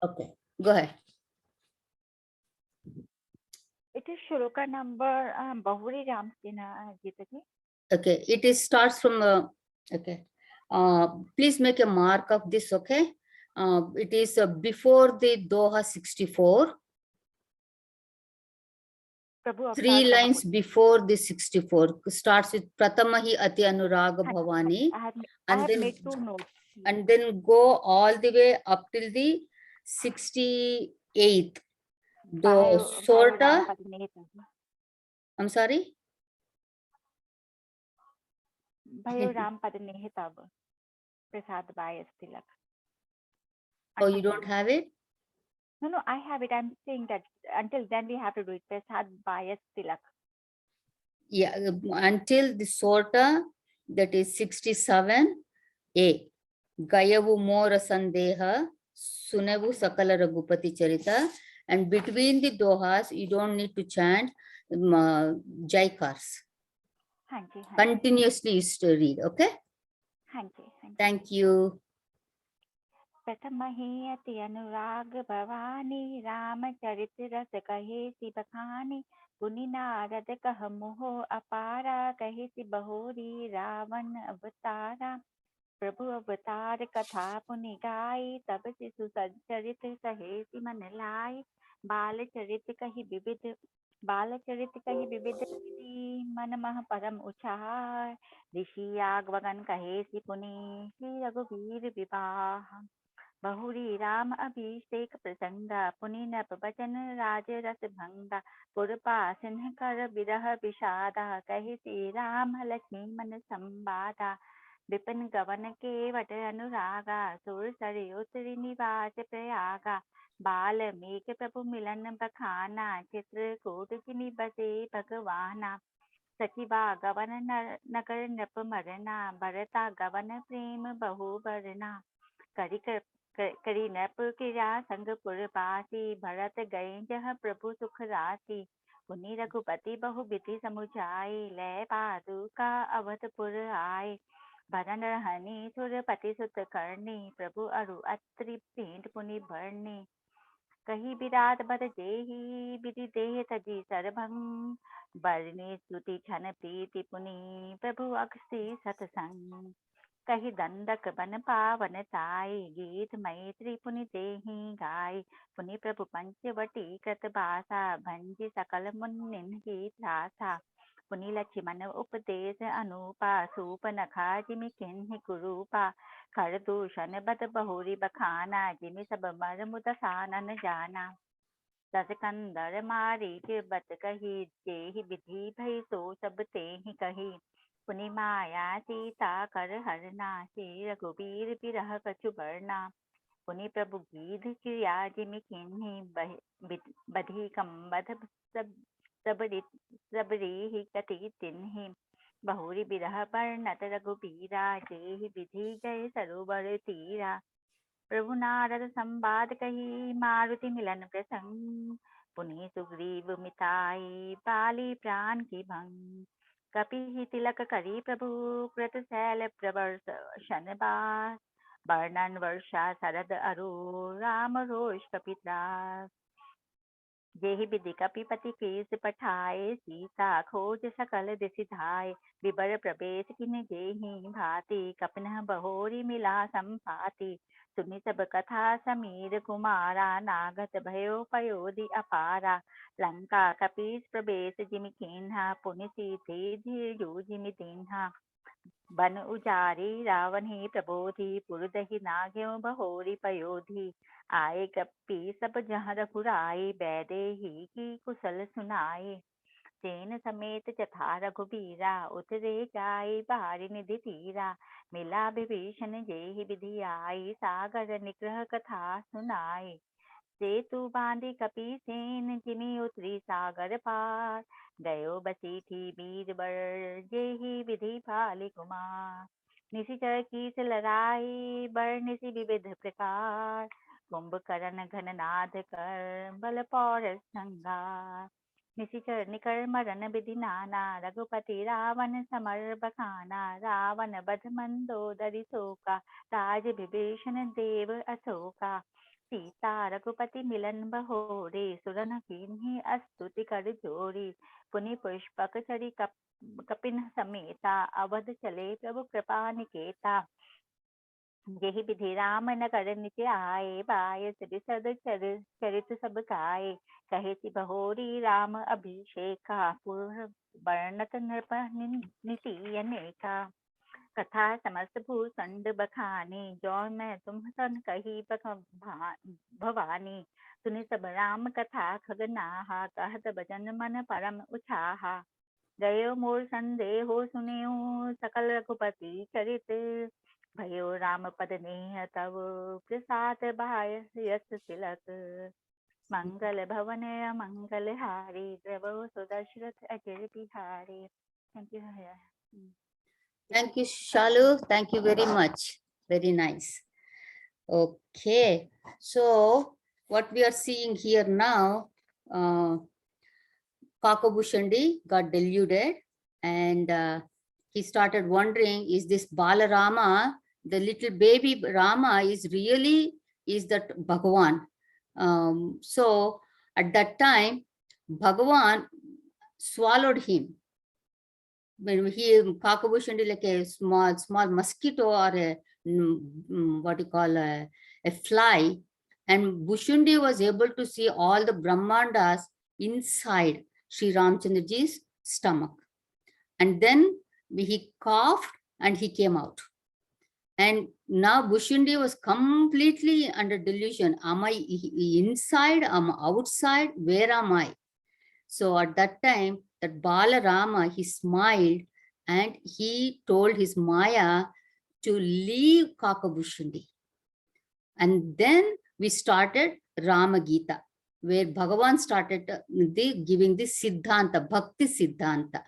Okay, go ahead. It is shloka number Bahuri Ramsina Gita ji. Okay, it is starts from okay. Please make a mark of this. Okay, it is before the Doha 64. Prabhu Three Avatar lines before the 64 starts with Pratamahi Ati Anuraga Bhavani, I and have then made 2 notes. go all the way up till the 68th. The Bhayo sorta, Rampati Nehta. I'm sorry. Bhayo Rampati Nehta. Prasad Bias Tilak. Oh, you Until don't have it? no, I have it. I'm saying that until then we have to do it. Prasad Bias Tilak. Yeah, until the sorta, that is 67A. Gayavu Mora Sandeha, Sunevu Sakala Ragupati Charita. And between the dohas, you don't need to chant Jaikars. Hanji, hanji. Continuously you to read, okay? Hanji, hanji. Thank you. प्रथमहि अति अनुराग भवानी रामचरित रस कहे सि बखानी पुनि नारद कह मोह अपारा कहे सि बहोरी रावण अवतारा प्रभु अवतार कथा पुनि गाई तब शिशु सच्चरित कहे सि मन लाई बाल चरित कहि विविध विधि मन मह परम उचार ऋषि आगमन कहे सि पुनि श्री रघुवीर विवाह बहुरी राम अभिषेक प्रसंगा पुनि नप बचन राज रस भंगा पुरपा सिंह कर बिरह विषादा कहि श्री राम लक्ष्मी मन संवादा विपिन गवन के वट अनुरागा सुर सरि उतरि निवास प्रयागा बाल्मीकि प्रभु मिलन बखाना चित्रकूट जिनि बसे भगवाना सचिवा गवन नगर नृप मरना भरता गवन प्रेम बहु बरना करी नप किया संग पुरवासी भरत गए जह प्रभु सुख राशि पुनि रघुपति बहु विधि समुझाई लय पादुका अवधपुर आए भरन हनि सुरपति सुत करनी प्रभु अरु अत्रि भेंट पुनि भरनी कही विराट बर जेहि विधि देह तजी सरभंग बरनी स्तुति छन प्रीति पुनि प्रभु अगसी सतसंग कही दंडक बन पावन ताई गीत मैत्री पुनि देहि गाय पुनि प्रभु पंचवटी कृत भाषा भंजि सकल मुनिन की त्रासा पुनि लक्ष्मण उपदेश अनुपा सूप नखा जिमि किन्हि कुरूपा खर दूषण बद बहुरी बखाना जिमि सब मर मुद सानन जाना दस कंदर मारी बत कही जेहि विधि भई सो सब तेहि कही पुनि माया सीता कर हरना श्री रघुबीर बिरह कछु बरना पुनि प्रभु गीध क्रिया जिमि किन्हि बधी कम्बध सबरी कति तिन्हि बहुरी बिरह बरनत रघुबीरा जेहि विधि गए सरोवर तीरा प्रभु नारद संवाद कही मारुति मिलन प्रसंग पुनि सुग्रीव मिताई पाली प्राण की भंग कपि तिलक करी प्रभु कृत शैल प्रवर्षन बास वर्णन वर्षा शरद अरु राम रोष कपित्रास जेहि विधि कपिपति केस पठाए सीता खोज सकल दिसि धाय विबर प्रवेश किन जेहि भाति कपिन बहोरी मिला संपाति सुनि सब कथा समीर कुमारा नागत भयो पयोधि अपारा लंका कपीस प्रवेश जिमि कीन्हा पुनि सीते धीर्यु जिमि दीन्हा बन उजारी रावण ही प्रबोधि पुरदहि नाग्यो बहोरी पयोधि आए कपि सब जहाँ रघुराई बैदे ही की कुशल सुनाई सेन समेत जथा रघुबीरा उतरे जाई बारी निधि तीरा मिला विभीषण जेहि विधि आई सागर निग्रह कथा सुनाई सेतु बांधी कपि सेन जिमि उतरी सागर पार गयो बसीठी बीरबर जेहि विधि पाली कुमार निशिचर कीस लड़ाई बर निशि विविध प्रकार कुंभकर्ण घननाद कर बल पौर संगार निशिचर निकर मरण विधि नाना रघुपति रावण समर बखाना रावण बध मंदोदरी शोका राज विभीषण देव अशोका सीता रघुपति मिलन बहोरे, सुरन कीन्ही अस्तुति कर जोरी। पुनि पुष्पक चरी कपिन समेता, अवध चले प्रभु कृपा निकेता। यही विधि राम न कर निज आए, बाय सद चरित सब गाए। कहे ति बहोरी राम अभिषेका, पूर्ण वर्णत नृप नीति अनेका। कथा समस्त भूषंड बखानी, जो मैं तुम सन कही भवानी। सुनि सब राम कथा खगनाहा, कहत भजन मन परम उछाहा। गयो मोर संदेहो सुनियो, सकल रघुपति चरित। भयो राम पद नेह तब, प्रसाद बाय यस तिलक। मंगल भवन मंगल हारी, प्रभु सुदशरथ अजय बिहारी। Thank you. Thank you, Shalu. Thank you very much. Very nice. Okay. So what we are seeing here now, Kakabhushandi got deluded and he started wondering, is this Balarama, the little baby Rama, is that Bhagavan? So at that time, Bhagavan swallowed him. When Kakabhushandi, like a small mosquito or a what you call a fly, and Bhushundi was able to see all the Brahmandas inside Sriramchandraji's stomach. And then he coughed and he came out. And now Bhushundi was completely under delusion. Am I inside? Am I outside? Where am I? So at that time, that Balarama, he smiled and he told his Maya to leave Kakabhushandi. And then we started Rama Gita, where Bhagavan started giving the Siddhanta, Bhakti Siddhanta.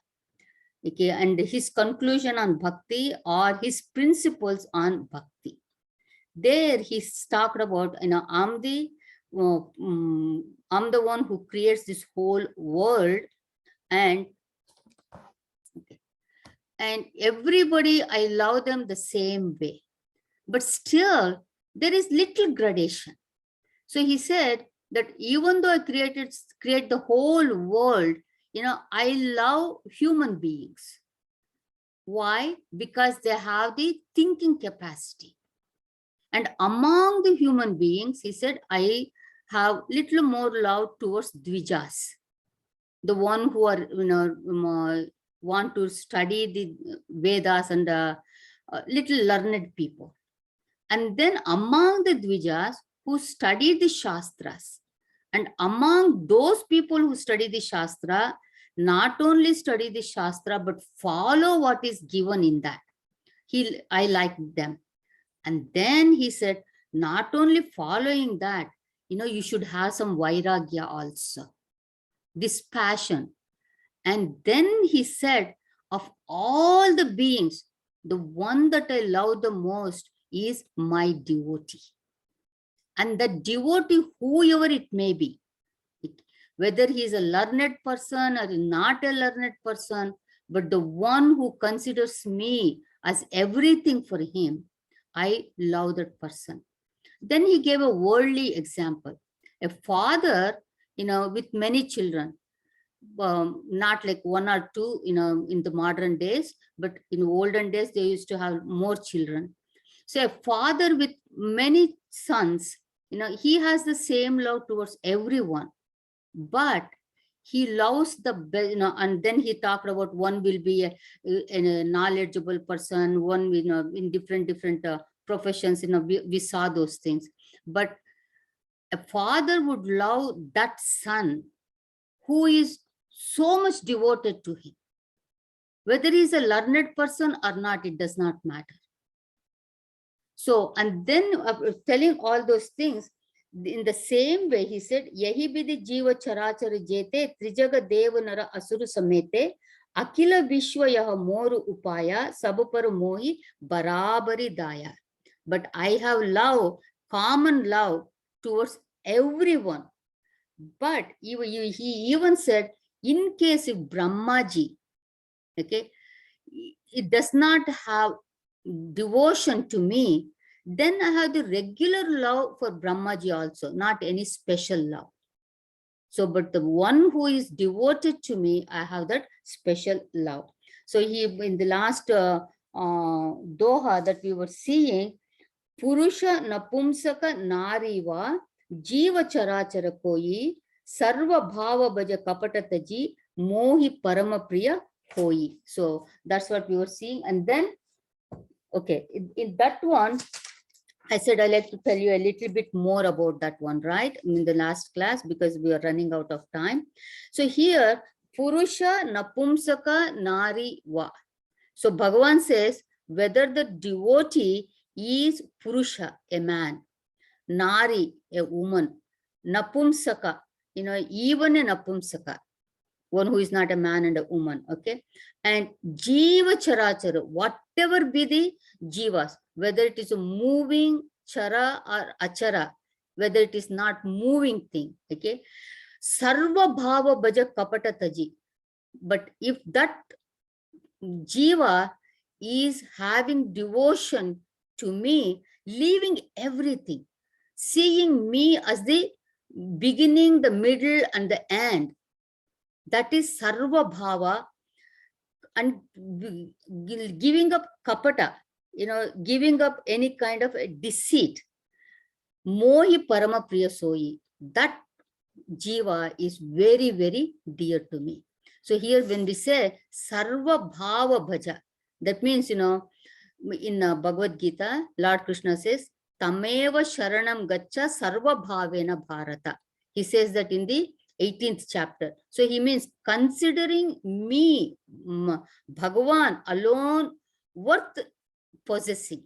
Okay, and his conclusion on Bhakti or his principles on Bhakti. There he talked about, I'm the one who creates this whole world, and everybody, I love them the same way. But still, there is little gradation. So he said that even though I create the whole world, I love human beings. Why? Because they have the thinking capacity. And among the human beings, he said, I have little more love towards Dvijas, the one who are, want to study the Vedas and little learned people. And then among the Dvijas who study the Shastras, and among those people who study the Shastra, not only study the Shastra, but follow what is given in that. I like them. And then he said, not only following that, you should have some vairagya also, this passion. And then he said, of all the beings, the one that I love the most is my devotee. And the devotee, whoever it may be, whether he is a learned person or not a learned person, but the one who considers me as everything for him, I love that person. Then he gave a worldly example. A father, with many children, not like one or two, in the modern days, but in olden days, they used to have more children. So a father with many sons, he has the same love towards everyone, but he loves the best, and then he talked about one will be a knowledgeable person, one, in different professions, we saw those things. But a father would love that son who is so much devoted to him. Whether he is a learned person or not, it does not matter. So, and then telling all those things, in the same way, he said, Yahi bidi jiva charachara jete, trijaga deva nara asuru samete, akila vishwa yaha moru upaya, sabupar mohi barabari daya. But I have love, common love towards everyone. But he even said, in case of Brahmaji, okay, it does not have devotion to me, Then I have the regular love for Brahmaji also, not any special love. So, but the one who is devoted to me, I have that special love. So he, in the last doha that we were seeing, Purusha Napumsaka Nariva Jiva Charachara Koi Sarva Bhava Bhaja Kapatataji Mohi Paramapriya Koi. So that's what we were seeing. And then, okay, in that one, I said I'd like to tell you a little bit more about that one, right? In the last class, because we are running out of time. So here, Purusha Napumsaka Nari Va. So Bhagavan says, whether the devotee is Purusha, a man, Nari, a woman, Napumsaka, even a Napumsaka, one who is not a man and a woman, okay? And Jiva Charachara, whatever be the Jivas, whether it is a moving Chara or Achara, whether it is not moving thing, okay? Sarva Bhava Bhaja Kapata Taji. But if that Jiva is having devotion to me, leaving everything, seeing me as the beginning, the middle, and the end, that is Sarva Bhava, and giving up kapata, giving up any kind of a deceit. Mohi Parama Priya Soyi, that Jiva is very, very dear to me. So here when we say Sarva Bhava Bhaja, that means, in Bhagavad Gita, Lord Krishna says, Tameva Sharanam Gacha Sarva Bhavena Bharata. He says that in the 18th chapter. So he means considering me, Bhagavan alone, worth possessing.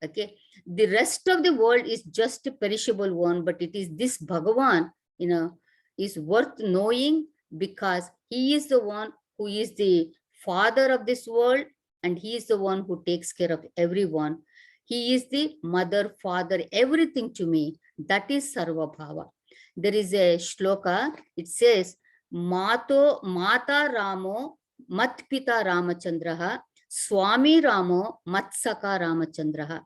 Okay, the rest of the world is just a perishable one, but it is this Bhagavan, is worth knowing, because he is the one who is the father of this world, and he is the one who takes care of everyone. He is the mother, father, everything to me. That is Sarva Bhava. There is a shloka, it says, Mata Ramo Mat Pita Ramachandraha, Swami Ramo Mat Saka Ramachandraha,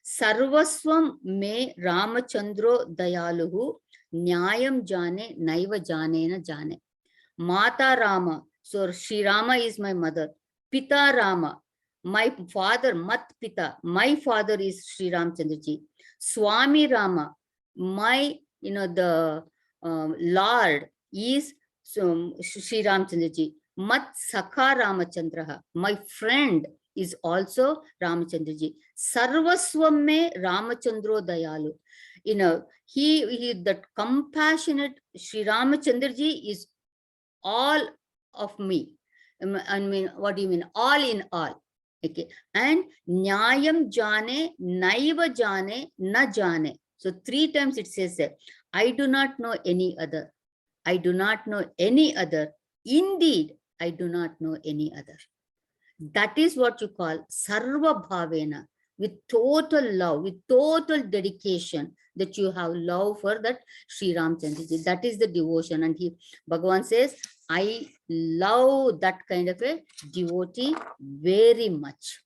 Sarvaswam Me Ramachandro Dayaluhu, Nyayam Jane Naiva Jane na Jane. Mata Rama, so Sri Rama is my mother. Pita Rama, my father, Mat Pita, my father is Sri Ramchandraji. Swami Rama, my, the Lord is Sri Ramchandraji. Mat Sakha Ramachandraha, my friend is also Ramachandraji. Sarvaswame Ramachandro Dayalu. He that compassionate Sri Ramachandraji is all of me. I mean, what do you mean? All in all. Okay. And Nyayam Jane, Naiva Jane, Na Jane. So 3 times it says that I do not know any other. I do not know any other. Indeed, I do not know any other. That is what you call Sarva Bhavena, with total love, with total dedication, that you have love for that Sri Ramchandraji. That is the devotion. And Bhagavan says, I love that kind of a devotee very much.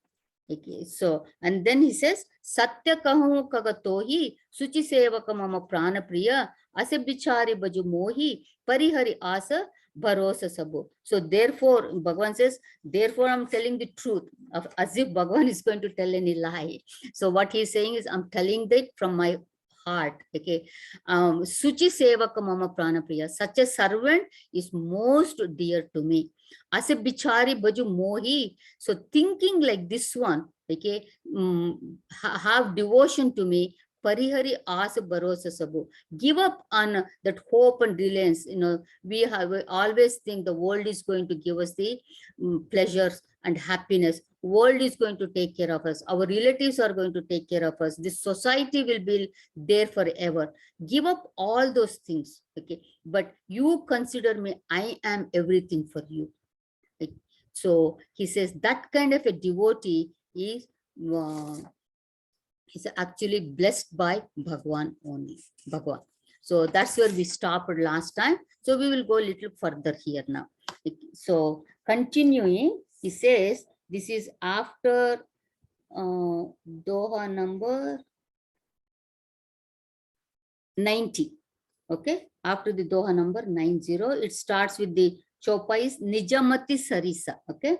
Okay, so, and then he says, Satya kahu kagatohi, Suchi sevaka mama prana priya, ase bichari baju mohi, parihari asa, bharosa sabu. So therefore, Bhagavan says, therefore I'm telling the truth, as if Bhagavan is going to tell any lie. So what he's saying is, I'm telling that from my heart. Okay, Suchi sevaka mama prana priya, such a servant is most dear to me. Ase bichari baju mohi. So thinking like this one, okay, have devotion to me. Parihari asa barosa sabu. Give up on that hope and reliance. We always think the world is going to give us the pleasures and happiness. World is going to take care of us. Our relatives are going to take care of us. This society will be there forever. Give up all those things. Okay, but you consider me, I am everything for you. So he says that kind of a devotee is actually blessed by Bhagwan only. Bhagwan. So that's where we stopped last time. So we will go a little further here now. So continuing, he says, this is after Doha number 90. Okay, after the Doha number 90, it starts with the chopa is Nijamati Sarisa. Okay,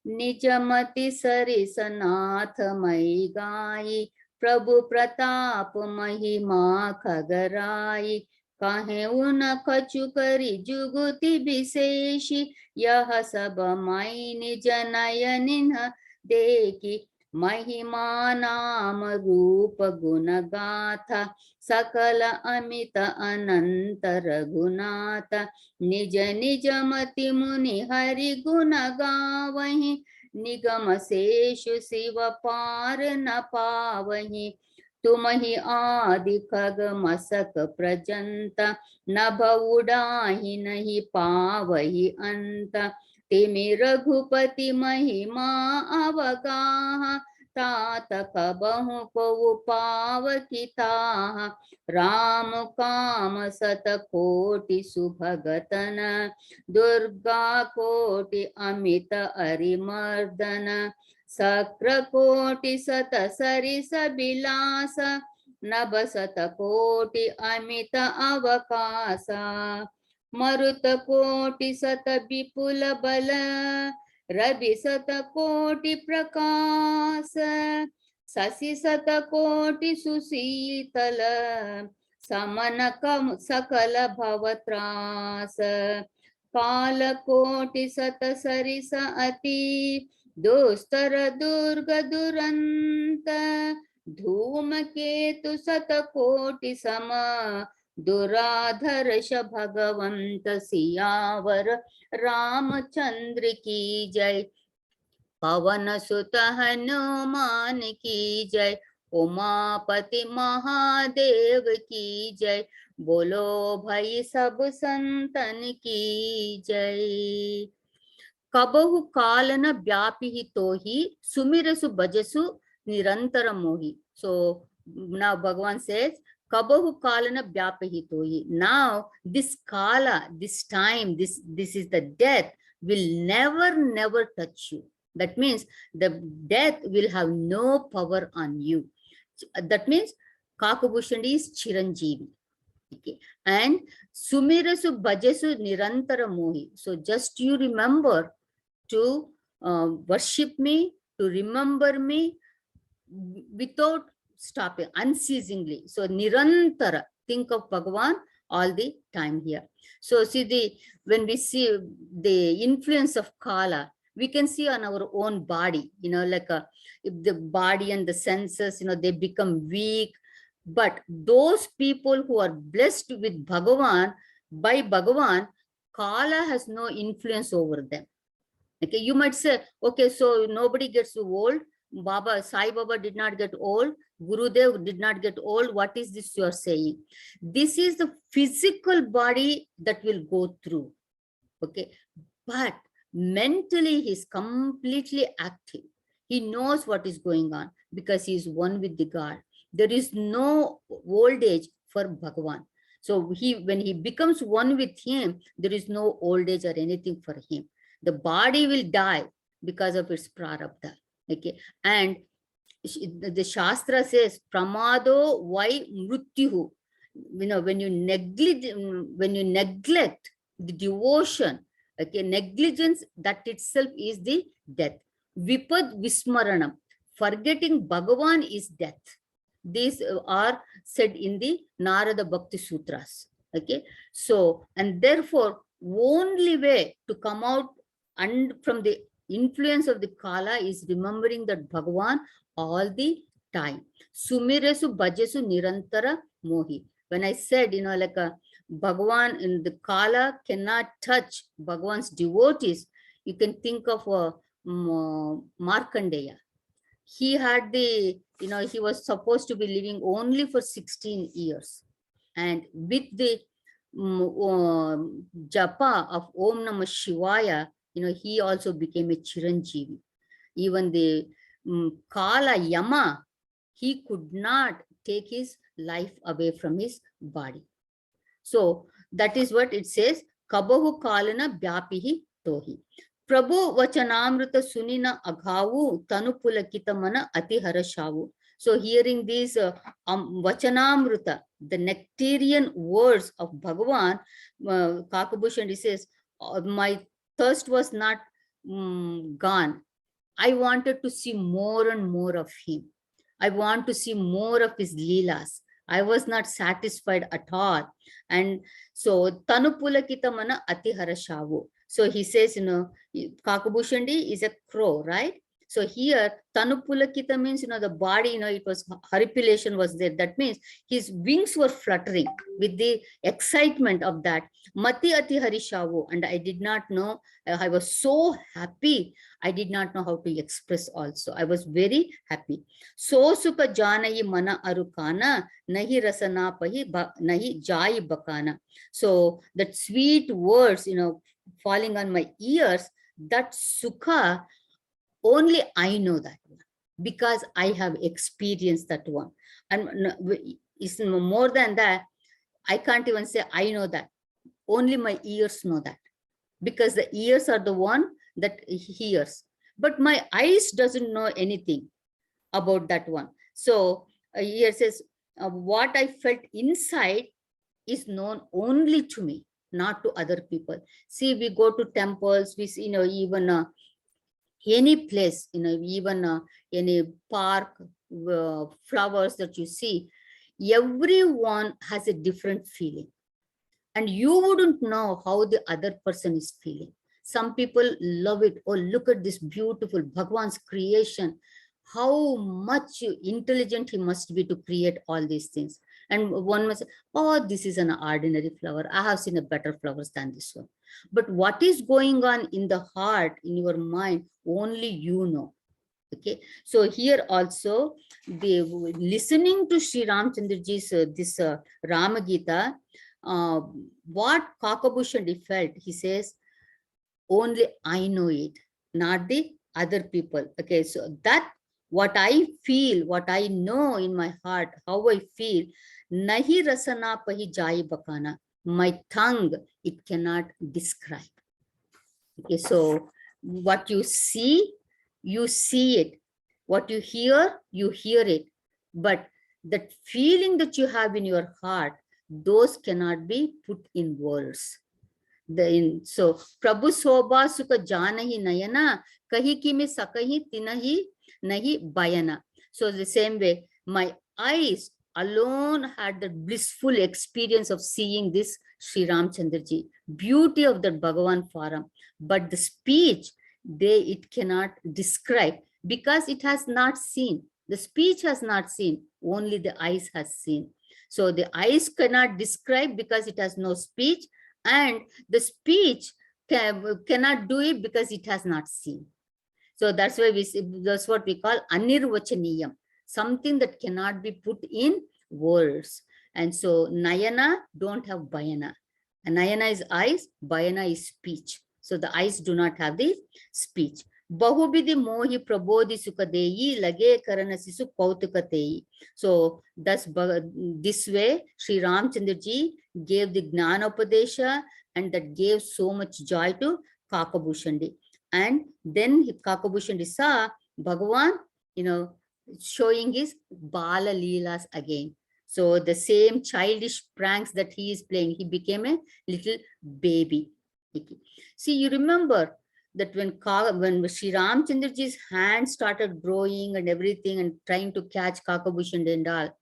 Nijamati Sarisa Nath Mai Gai Prabhu Pratap Mahima Khagarai Kahe Una Kachu Kari Juguti Biseshi Yaha Saba Mai Nijanayaninha Deki महिमा नाम रूप गुण गाथा सकल अमित अनंत रघुनाथ निज निज मति मुनि हरि गुण गावहि निगम शेषु शिव पार न पावहि तुम ही आदि खग मसक प्रजंत नभ उड़ाहि नहीं पावहि अंत तिमि रघुपति महिमा अवगाह तात कबहु को पावकी ताह राम काम सत कोटि सुभगतन दुर्गा कोटि अमित अरिमर्दन सक्र कोटि सत सरिस बिलास नभ सत कोटि अमित अवकासा मरुत कोटि सत विपुल बल रवि सत कोटि प्रकाश शशि सत कोटि सुशीतल समन कम सकल भवत्रास काल कोटि सत सरिस अति दुस्तर दुर्ग दुरंत धूम केतु सत कोटि सम दुराधर्ष भगवंत सियावर रामचंद्र की जय पवन सुत हनुमान की जय उमापति महादेव की जय बोलो भाई सब संतन की जय कबहु कालन व्यापि तो ही सुमिरसु भजसु निरंतर मोहि. So now Bhagavan says Kabahu kalana vyapahitohi. Now this kala, this time, this is the death will never touch you. That means the death will have no power on you. That means Kakabhushan is Chiranjeevi. Okay. And Sumirasu Bhajasu Nirantara Mohi. So just you remember to worship me, to remember me without stopping, unceasingly. So Nirantara, think of Bhagavan all the time here. So see, when we see the influence of Kala, we can see on our own body, like if the body and the senses, they become weak. But those people who are blessed with Bhagavan, by Bhagavan, Kala has no influence over them. Okay, you might say, okay, so nobody gets old. Sai Baba did not get old. Gurudev did not get old. What is this you are saying? This is the physical body that will go through. Okay, but mentally he is completely active. He knows what is going on because he is one with the God. There is no old age for Bhagavan. So when he becomes one with him, there is no old age or anything for him. The body will die because of its prarabdha. Okay, and the Shastra says, Pramado vai mrutyuhu. When you neglect the devotion, okay, negligence, that itself is the death. Vipad vismaranam, forgetting Bhagavan is death. These are said in the Narada Bhakti Sutras. Okay, so and therefore only way to come out and from the influence of the Kala is remembering that Bhagavan all the time. Sumiresu bhajesu nirantara mohi. When I said, like a Bhagavan in the Kala cannot touch Bhagavan's devotees, you can think of Markandeya. He had he was supposed to be living only for 16 years. And with the japa of Om Namah Shivaya, he also became a Chiranjeevi. Even the Kala Yama, he could not take his life away from his body. So that is what it says, Kabahu Kalana Vyapihi Tohi. Prabhu Vachanamrita Sunina Aghavu Tanupulakita Mana Ati Harashavu. So hearing these Vachanamrita, the nectarian words of Bhagavan, Kakabhushan says, my thirst was not gone. I wanted to see more and more of him. I want to see more of his leelas. I was not satisfied at all. And so, Tanupulakita Mana Ati Harashavu. So he says, Kakabhushandi is a crow, right? So here, Tanupulakita means, the body, it was horripilation was there. That means his wings were fluttering with the excitement of that. Mati Ati Harishavu. And I did not know, I was so happy. I did not know how to express also. I was very happy. So Suka Janayi Mana Arukana, Nahi Rasana Pahi, Nahi Jai Bakana. So that sweet words, falling on my ears, that Sukha, only I know that one because I have experienced that one. And it's more than that, I can't even say I know that. Only my ears know that because the ears are the one that hears. But my eyes doesn't know anything about that one. So here says, what I felt inside is known only to me, not to other people. See, we go to temples, we see, even any place, even any park, flowers that you see, everyone has a different feeling. And you wouldn't know how the other person is feeling. Some people love it. Oh, look at this beautiful Bhagwan's creation. How much intelligent he must be to create all these things. And one must say, oh, this is an ordinary flower. I have seen a better flowers than this one. But what is going on in the heart, in your mind, only you know. Okay, so here also, the listening to Sri Ramchandraji's this Rama Gita, what Kakabhushandi felt, he says, only I know it, not the other people. Okay, so that what I feel, what I know in my heart, how I feel, nahi rasana pahi jai bakana, my tongue, it cannot describe. Okay, so what you see it. What you hear it. But that feeling that you have in your heart, those cannot be put in words. So Prabhu Sobha Sukha Janahi Nayana, Kahi Kimi Sakahi Tinahi Nahi Bayana. So the same way, my eyes alone had the blissful experience of seeing this Sri Ramchandraji, beauty of that Bhagavan Pharam. But the speech, it cannot describe because it has not seen. The speech has not seen, only the eyes has seen. So the eyes cannot describe because it has no speech, and the speech cannot do it because it has not seen. So that's why that's what we call anirvachaniyam, something that cannot be put in words. And so Nayana don't have Bayana. And Nayana is eyes, Bayana is speech. So the eyes do not have the speech. Bahubidi mohi prabodhi sukadeyi lage karanasisu kautukateyi. So thus this way Sri Ramchandraji gave the Gnanopadesha, and that gave so much joy to Kakabhushandi. And then Kakabhushandi saw Bhagavan, showing his Bala Leelas again. So the same childish pranks that he is playing, he became a little baby. See, you remember that when Sri Ramchandraji's hand started growing and everything and trying to catch Kakabhushandi and all,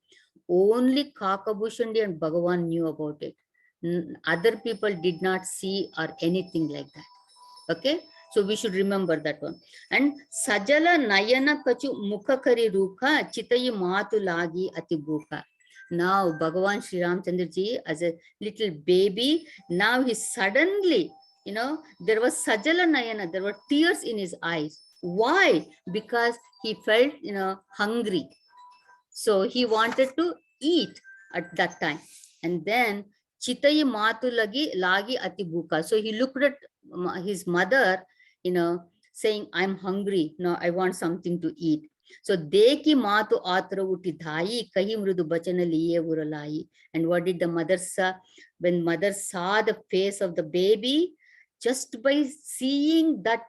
only Kakabhushandi and Bhagavan knew about it. Other people did not see or anything like that. Okay, so we should remember that one. And Sajala Nayana Kachu Mukhakari Ruka Chitayi Matu Lagi Atibuka. Now Bhagavan Sri Ramchandraji as a little baby, now he suddenly, there was Sajala Nayana, there were tears in his eyes. Why? Because he felt, hungry. So he wanted to eat at that time. And then Chitayi Matu Lagi Atibuka. So he looked at his mother, saying, I'm hungry. No, I want something to eat. So Deki Matu Atra Uti Dhai Kahi Mrudu Bachana Liye Uralai. And what did the mother say? When mother saw the face of the baby, just by seeing that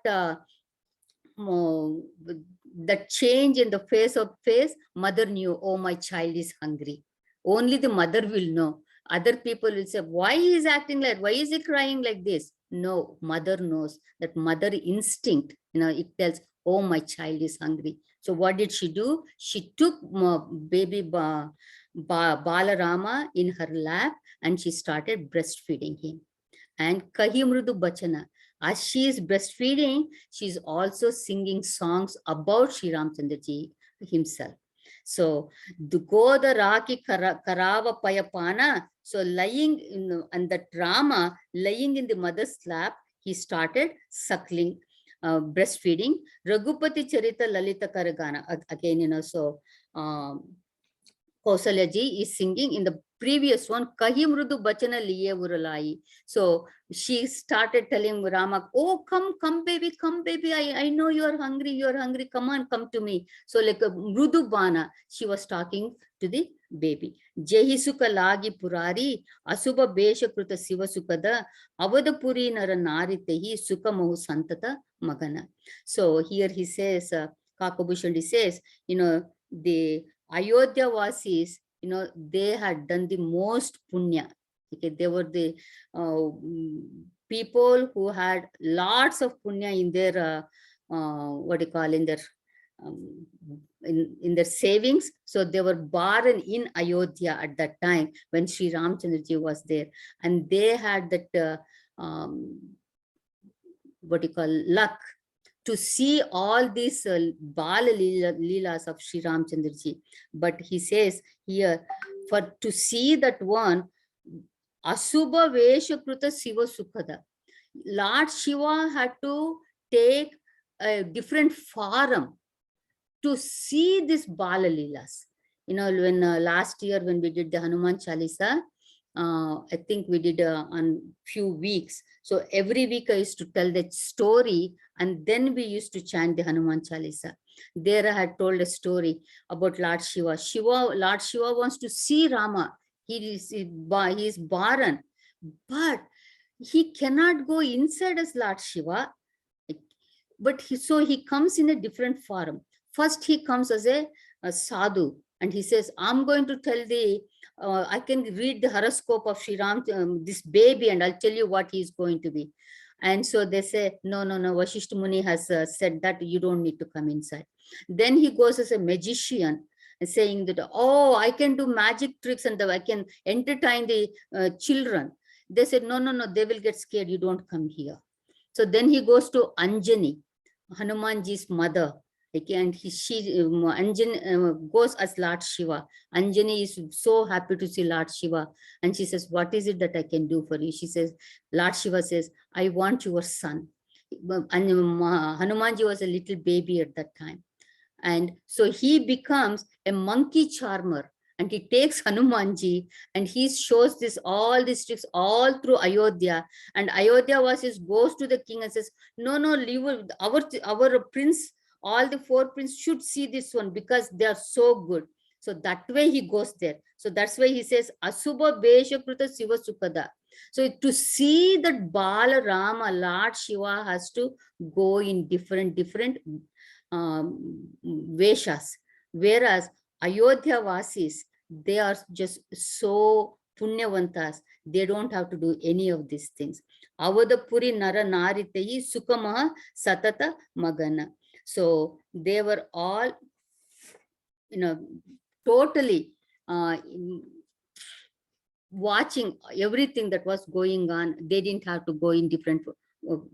that change in the face, mother knew, oh, my child is hungry. Only the mother will know. Other people will say, why he is acting like, why is he crying like this? No, mother knows. That mother instinct, it tells, oh, my child is hungry. So what did she do? She took baby Balarama in her lap and she started breastfeeding him. And Kahimrudu Bachana, as she is breastfeeding, she is also singing songs about Sri Ramchandra Ji himself. So, Dugoda Raki Karava Payapana. So, lying in and that Rama lying in the mother's lap, he started suckling, breastfeeding. Raghupati Charita Lalita Karagana. Again, so Kausalya ji is singing in the previous one, Kahimrudu Bachana Liye Uralai. So she started telling Rama, oh, come, baby, I know you're hungry, come on, come to me. So like a Mrudu Bana, she was talking to the baby. Jehisuka Lagi Purari, Asuba Besha Kruta Siva Sukada, Avadapuri Nara Naritehi, Sukamahu Santata Magana. So here he says, Kakabhushan says, the Ayodhya Vasis, they had done the most punya. Okay, they were the people who had lots of punya in their in their in their savings. So they were born in Ayodhya at that time when Sri Ramchandra Ji was there, and they had that luck to see all these Bala Leelas of Sri Ramchandra Ji. But he says here, to see that one, Asubha Vesha Kruta Siva Sukhada, Lord Shiva had to take a different form to see this Bala Leelas. When last year when we did the Hanuman Chalisa, I think we did on few weeks. So every week I used to tell that story, and then we used to chant the Hanuman Chalisa. There I had told a story about Lord Shiva. Lord Shiva wants to see Rama. He is barren, but he cannot go inside as Lord Shiva. But he comes in a different form. First he comes as a sadhu, and he says, I'm going to tell I can read the horoscope of Sri Ram, this baby, and I'll tell you what he's going to be. And so they say, no, Vasishtha Muni has said that you don't need to come inside. Then he goes as a magician, saying that, oh, I can do magic tricks and I can entertain the children. They said, no, they will get scared. You don't come here. So then he goes to Anjani, Hanumanji's mother. Okay, and Anjani goes as Lord Shiva. Anjani is so happy to see Lord Shiva. And she says, what is it that I can do for you? She says, Lord Shiva says, I want your son. And Hanumanji was a little baby at that time. And so he becomes a monkey charmer. And he takes Hanumanji and he shows all these tricks all through Ayodhya. And Ayodhya Vasis goes to the king and says, no, leave our prince, all the 4 princes should see this one because they are so good. So that way he goes there. So that's why he says, Asubha Besha Kruta Siva Sukada. So to see that Bala Rama, Lord Shiva, has to go in different Veshas. Whereas Ayodhya Vasis, they are just so punyavantas. They don't have to do any of these things. Avadapuri Nara Naritehi Sukamaha Satata Magana. So they were all, totally watching everything that was going on. They didn't have to go in different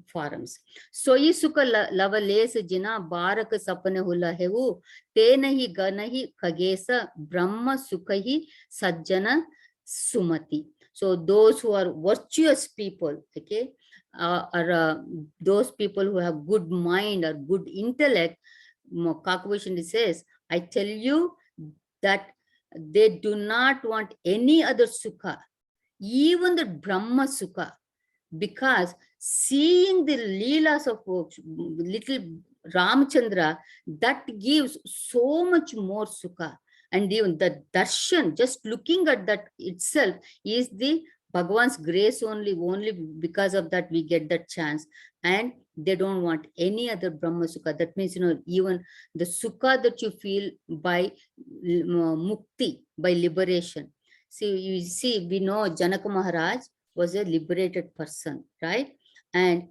forums. Soyi Sukha Lavalesa Jina Baraka Sapane Hula Hevu Tenahi Ganahi Kagesa Brahma Sukhahi Sajjana Sumati. So those who are virtuous people, okay, are those people who have good mind or good intellect. Kakavishandi says, I tell you that they do not want any other sukha, even the Brahma sukha, because seeing the leelas of little Ramchandra, that gives so much more sukha. And even the darshan, just looking at that itself, is the Bhagavan's grace only because of that we get that chance. And they don't want any other Brahma Sukha. That means, even the Sukha that you feel by mukti, by liberation. See, we know Janaka Maharaj was a liberated person, right? And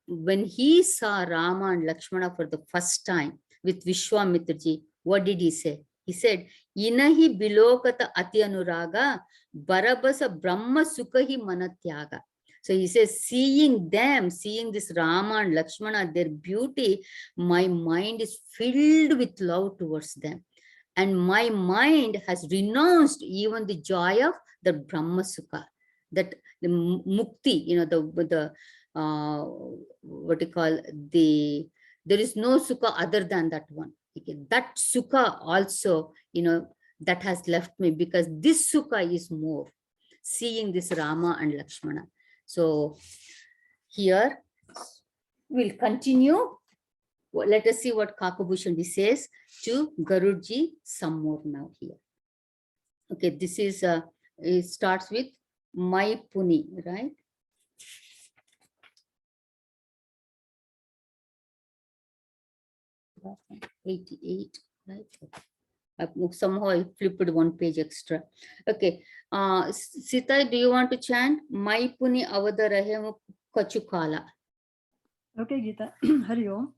when he saw Rama and Lakshmana for the first time with Vishwamitraji, what did he say? He said, Inahi bilokata ati anuraga, barabasa brahma sukhahi manatyaga. So he says, seeing them, seeing this Rama and Lakshmana, their beauty, my mind is filled with love towards them. And my mind has renounced even the joy of the Brahma Sukha, that the mukti, the what you call there is no Sukha other than that one. Okay, that Sukha also, that has left me, because this Sukha is more, seeing this Rama and Lakshmana. So here we'll continue. Let us see what Kakabhushan says to Garudji some more now here. Okay, this is, it starts with my Puni, right? '88, right? Somehow I flipped one page extra. Okay, Sita, do you want to chant? My Puni avada rahe kachukala. Okay, Gita. Hari Om.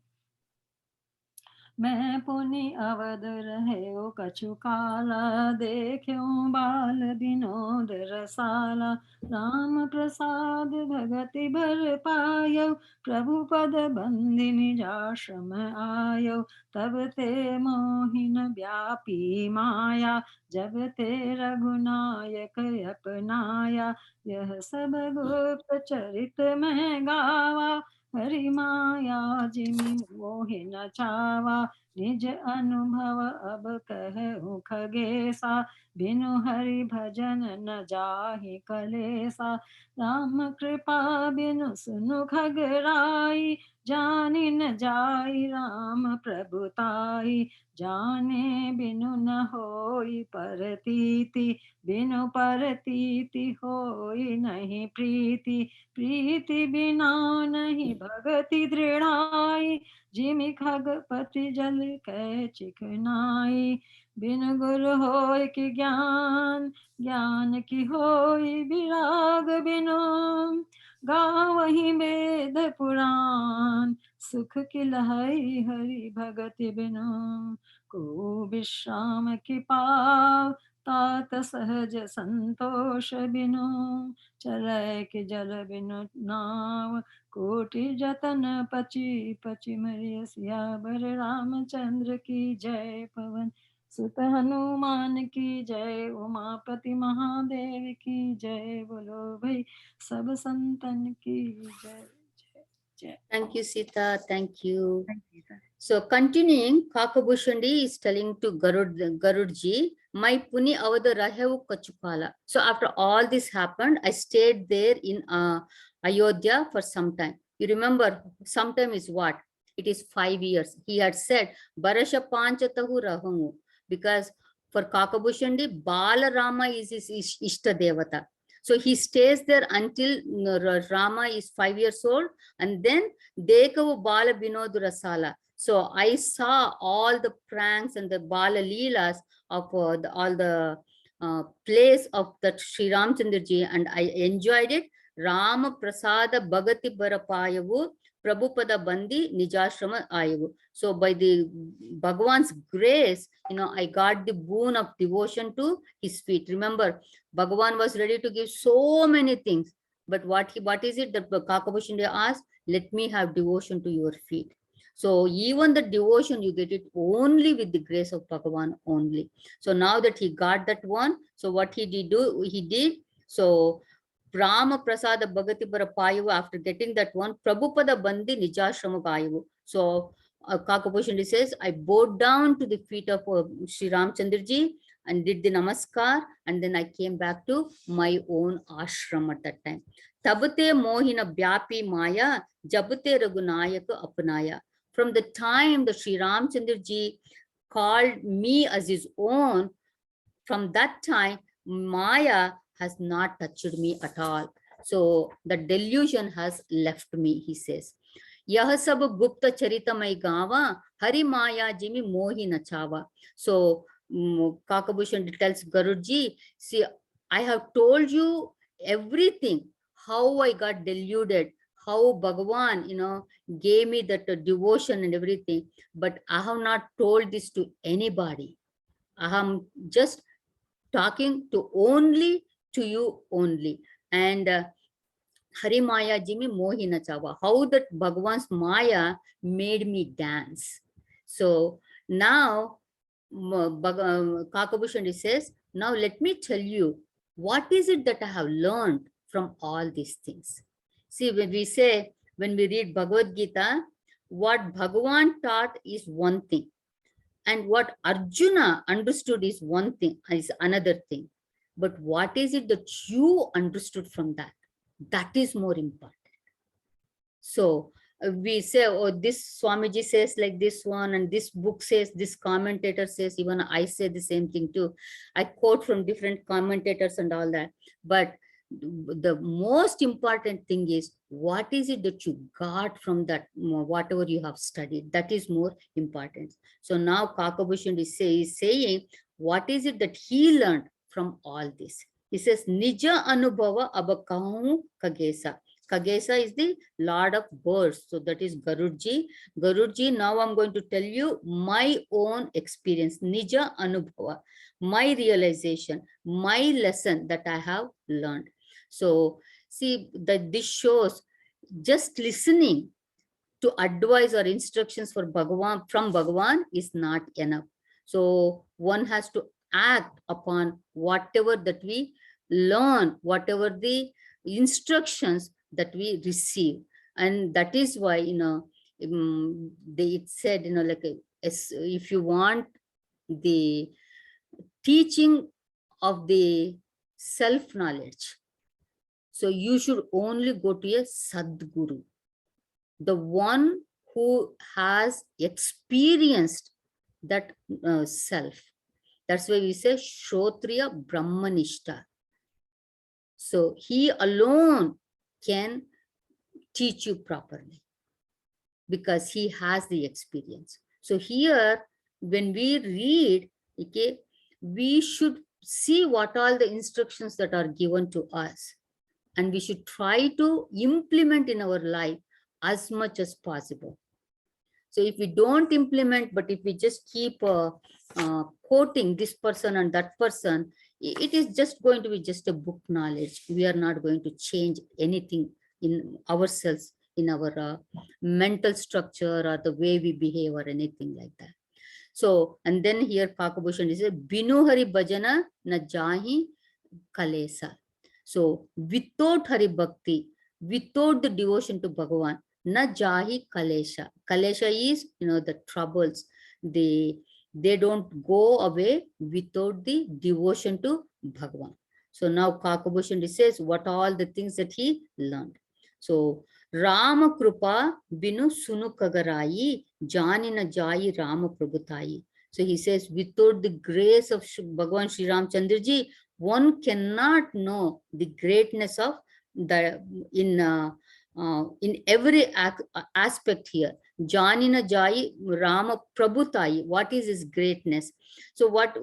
मैं पुनि अवध रहे ओ कछु काला, देख्यो बाल विनोद रसाला, राम प्रसाद भगति भर पायो, प्रभु पद बंदि निजाश्रम आयो, तब ते मोहिन व्यापी माया, जब ते रघुनायक अपनाया, यह सब गुप्त चरित में गावा, हरि माया जिमि मोहि न छावा, निज अनुभव अब कहूँ खगेसा, बिनु हरि भजन न जाहि कलेसा, राम कृपा बिनु सुनु खगराई, जानि न जाई राम प्रभुताई, जाने बिनु न होई परतीति, बिनु परतीति होई नहीं प्रीति, प्रीति बिना नहीं भगति दृढ़ाई, जिमि खगपति जल कै चिकनाई, बिन गुरु होय कि ज्ञान, ज्ञान की होय विराग बिनु, गावहि वेद पुराण, सुख की लहई हरि भगति बिनु, को विश्राम की पाव, तात सहज संतोष बिनु, चलै कि जल बिनु नाव, कोटि जतन पची पची मरिय, सियावर रामचंद्र की जय, पवन सुत हनुमान की जय, उमापति महादेव की जय, बोलो भाई सब संतन की जय जय जय. Thank you, Sita. Thank you. Thank you, sir. So continuing, Kakabhushandi is telling to Garudji, my Puni avada rahevu kachukala. So after all this happened, I stayed there in Ayodhya for some time. You remember, sometime is what? It is 5 years. He had said, Barasha Panchatahu Rahangu, because for Kakabhushandi, Bala Rama is his Ishta Devata. So he stays there until Rama is 5 years old, and then Dekavu Bala Vinod Rasala. So I saw all the pranks and the Bala Leelas of all the plays of that Sriramchandraji, and I enjoyed it. Rama Prasada Bhagati Barapayavu Prabhupada Bandi Nijashrama Ayavu. So by the Bhagavan's grace, I got the boon of devotion to his feet. Remember, Bhagavan was ready to give so many things, but what is it that Kakabhushandi asked? Let me have devotion to your feet. So even the devotion, you get it only with the grace of Bhagavan only. So now that he got that one, so what he did. So Brahma Prasada Bhagati Parapayavu, after getting that one, Prabhupada Bandi Nijashrama Gayavu. So Kakabhushandi says, I bowed down to the feet of Sri Ramchandraji and did the namaskar, and then I came back to my own ashram at that time. Tabate mohina bhyapi maya, jabate raghunayaka apnaya. From the time that Sri Ramchandraji called me as his own, from that time, Maya has not touched me at all. So the delusion has left me, he says. यह सब गुप्त चरितमय गावा हरि माया जिमि मोहि नचावा. So Kakabhushan tells Garuji, see, I have told you everything, how I got deluded, how Bhagavan, gave me that devotion and everything, but I have not told this to anybody. I am just talking to you only. And Hari Maya Jimi Mohina Chava, how that Bhagavan's Maya made me dance. So now Kakabhushan says, now let me tell you, what is it that I have learned from all these things? See, when we read Bhagavad Gita, what Bhagavan taught is one thing. And what Arjuna understood is one thing, is another thing. But what is it that you understood from that? That is more important. So we say, oh, this Swamiji says like this one, and this book says, this commentator says, even I say the same thing too. I quote from different commentators and all that. But the most important thing is, what is it that you got from that, whatever you have studied? That is more important. So now Kakabhushan is saying, what is it that he learned from all this? He says, Nija Anubhava Abakahu Kagesa. Kagesa is the Lord of birds. So that is Garudji. Garudji, now I'm going to tell you my own experience. Nija Anubhava, my realization, my lesson that I have learned. So see that this shows just listening to advice or instructions from Bhagavan is not enough. So one has to act upon whatever that we learn, whatever the instructions that we receive. And that is why, it said, like, if you want the teaching of the self-knowledge, so you should only go to a Sadguru, the one who has experienced that self. That's why we say Shrotriya Brahmanishta. So he alone can teach you properly because he has the experience. So here, when we read, okay, we should see what all the instructions that are given to us, and we should try to implement in our life as much as possible. So if we don't implement, but if we just keep quoting this person and that person, it is just going to be just a book knowledge. We are not going to change anything in ourselves, in our mental structure or the way we behave or anything like that. So, and then here Kakabhushan is Binu Hari Bhajana na jahi kalesa. So without Hari Bhakti, without the devotion to Bhagavan, na jahi kalesha. Kalesha is, the troubles. They don't go away without the devotion to Bhagavan. So now Kakabhushan says what all the things that he learned. So Rama Krupa Binu Sunu Kagarayi Jani na Jayi Rama Prabhutai. So he says, without the grace of Bhagavan Sriramchandraji, one cannot know the greatness of the in every aspect here. Janina Jai Rama Prabhutai, what is his greatness? So what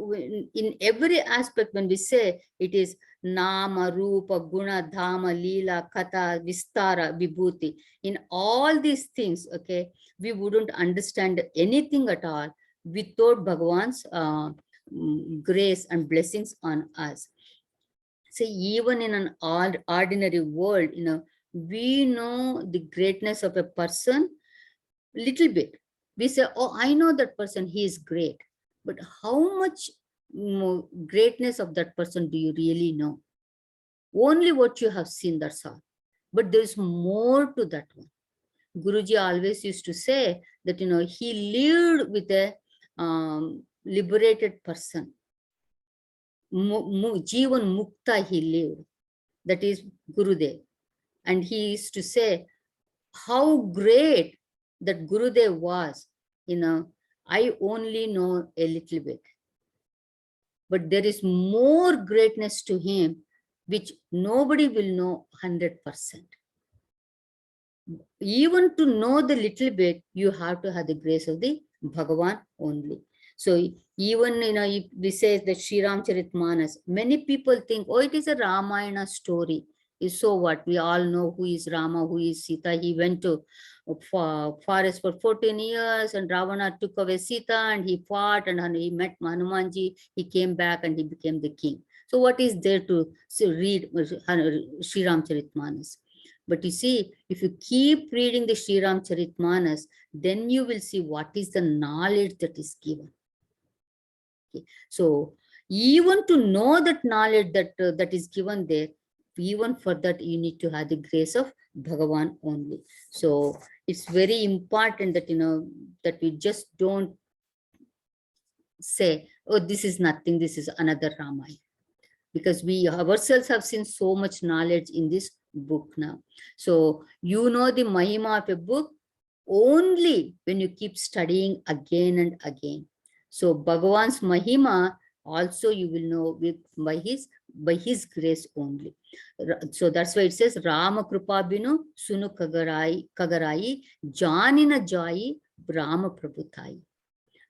in every aspect, when we say it is Nama, Rupa, Guna, Dhama, Leela, Katha, Vistara, Vibhuti, in all these things, okay, we wouldn't understand anything at all without Bhagavan's grace and blessings on us. So even in an ordinary world, we know the greatness of a person little bit. We say, oh, I know that person, he is great. But how much greatness of that person do you really know? Only what you have seen, that's all. But there's more to that one. Guruji always used to say that, he lived with a liberated person. Jivan Mukta he lived. That is Gurudev. And he used to say how great that Gurudev was. I only know a little bit. But there is more greatness to him which nobody will know 100%. Even to know the little bit, you have to have the grace of the Bhagavan only. So even, if we say the Sriramcaritamanas, many people think, oh, it is a Ramayana story. So what? We all know who is Rama, who is Sita. He went to forest for 14 years and Ravana took away Sita and he fought and he met Hanumanji. He came back and he became the king. So what is there to read Sriramcaritamanas? But you see, if you keep reading the Sriramcaritamanas, then you will see what is the knowledge that is given. Okay. So even to know that knowledge that is given there, even for that you need to have the grace of Bhagavan only. So it's very important that that we just don't say, oh, this is nothing, this is another Ramayana, because we ourselves have seen so much knowledge in this book now. So the Mahima of a book only when you keep studying again and again. So Bhagavan's Mahima also you will know by his grace only. So that's why it says Rama Kripa Binu Sunu Kagarai Janina Jai Brahma Prabhutai.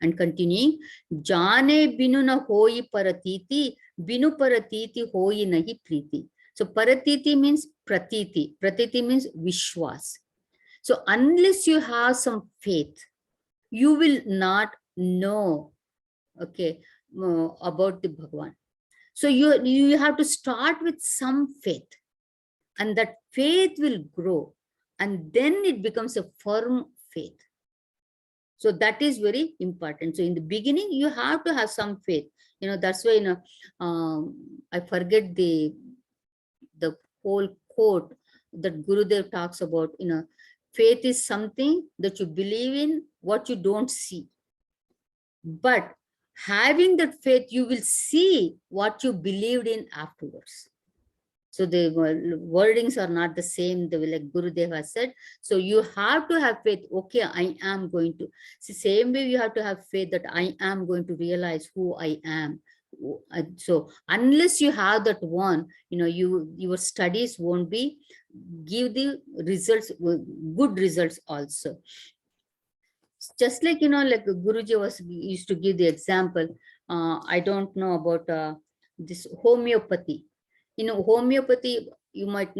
And continuing, Jane Binu na hoi paratiti, Binu paratiti hoi nahi priti. So paratiti means pratiti. Pratiti means vishwas. So unless you have some faith, you will not know, okay, about the Bhagavan. So you have to start with some faith, and that faith will grow, and then it becomes a firm faith. So that is very important. So in the beginning, you have to have some faith. That's why I forget the whole quote that Gurudev talks about. Faith is something that you believe in what you don't see. But having that faith, you will see what you believed in afterwards. So the wordings are not the same, like Gurudev has said. So you have to have faith. Okay, I am going to. See, same way you have to have faith that I am going to realize who I am. So unless you have that one, your studies won't give the results, good results also. Just like, like Guruji used to give the example. I don't know about this homeopathy. Homeopathy, you might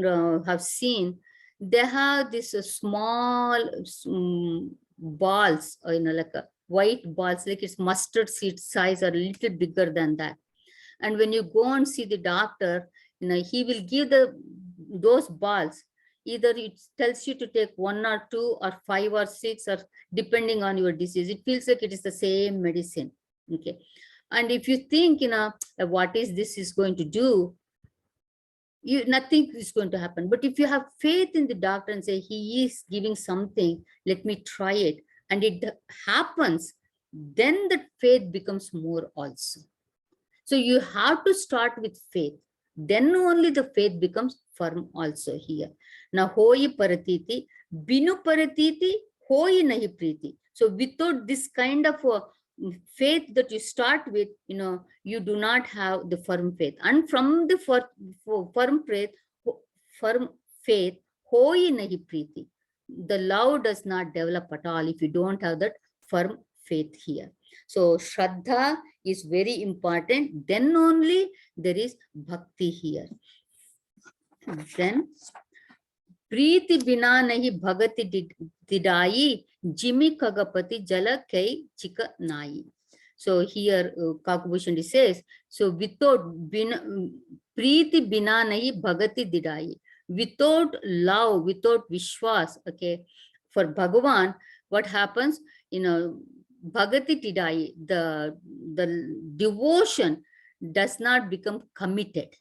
have seen, they have this small balls, like a white balls, like it's mustard seed size or a little bigger than that. And when you go and see the doctor, he will give those balls. Either it tells you to take 1 or 2 or 5 or 6, or depending on your disease. It feels like it is the same medicine. Okay. And if you think, what is this is going to do, nothing is going to happen. But if you have faith in the doctor and say, he is giving something, let me try it, and it happens, then the faith becomes more also. So you have to start with faith. Then only the faith becomes firm also here. Now, hoi paratiti, binu paratiti, hoi nahi priti. So without this kind of faith that you start with, you do not have the firm faith. And from the firm faith, hoi nahi priti. The love does not develop at all if you don't have that firm faith here. So Shraddha is very important. Then only there is bhakti here. Then Preeti bina nahi bhagati didai, Jimmy Kagapati jala kai chika nai. So here Kakubhushan says, so without Preeti bina nahi bhagati didai. Without love, without vishwas, okay, for Bhagavan, what happens? Bhagati tidai, the devotion does not become committed.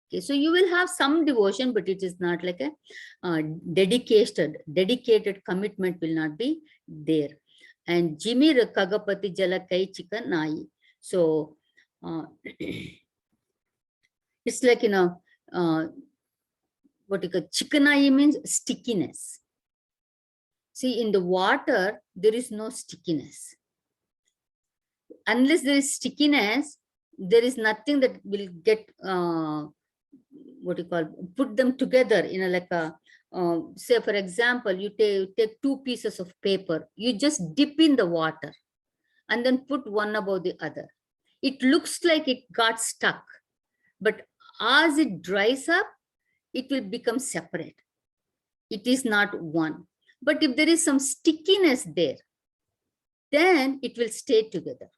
Okay, so you will have some devotion, but it is not like a dedicated commitment will not be there. And Jimmy Kagapati Jala Kai Chika Nai. So it's like, what you call chikanai means stickiness. See, in the water, there is no stickiness. Unless there is stickiness, there is nothing that will get what you call, put them together in a like a, say for example, you take two pieces of paper, you just dip in the water and then put one above the other. It looks like it got stuck, but as it dries up, it will become separate. It is not one. But if there is some stickiness there, then it will stay together.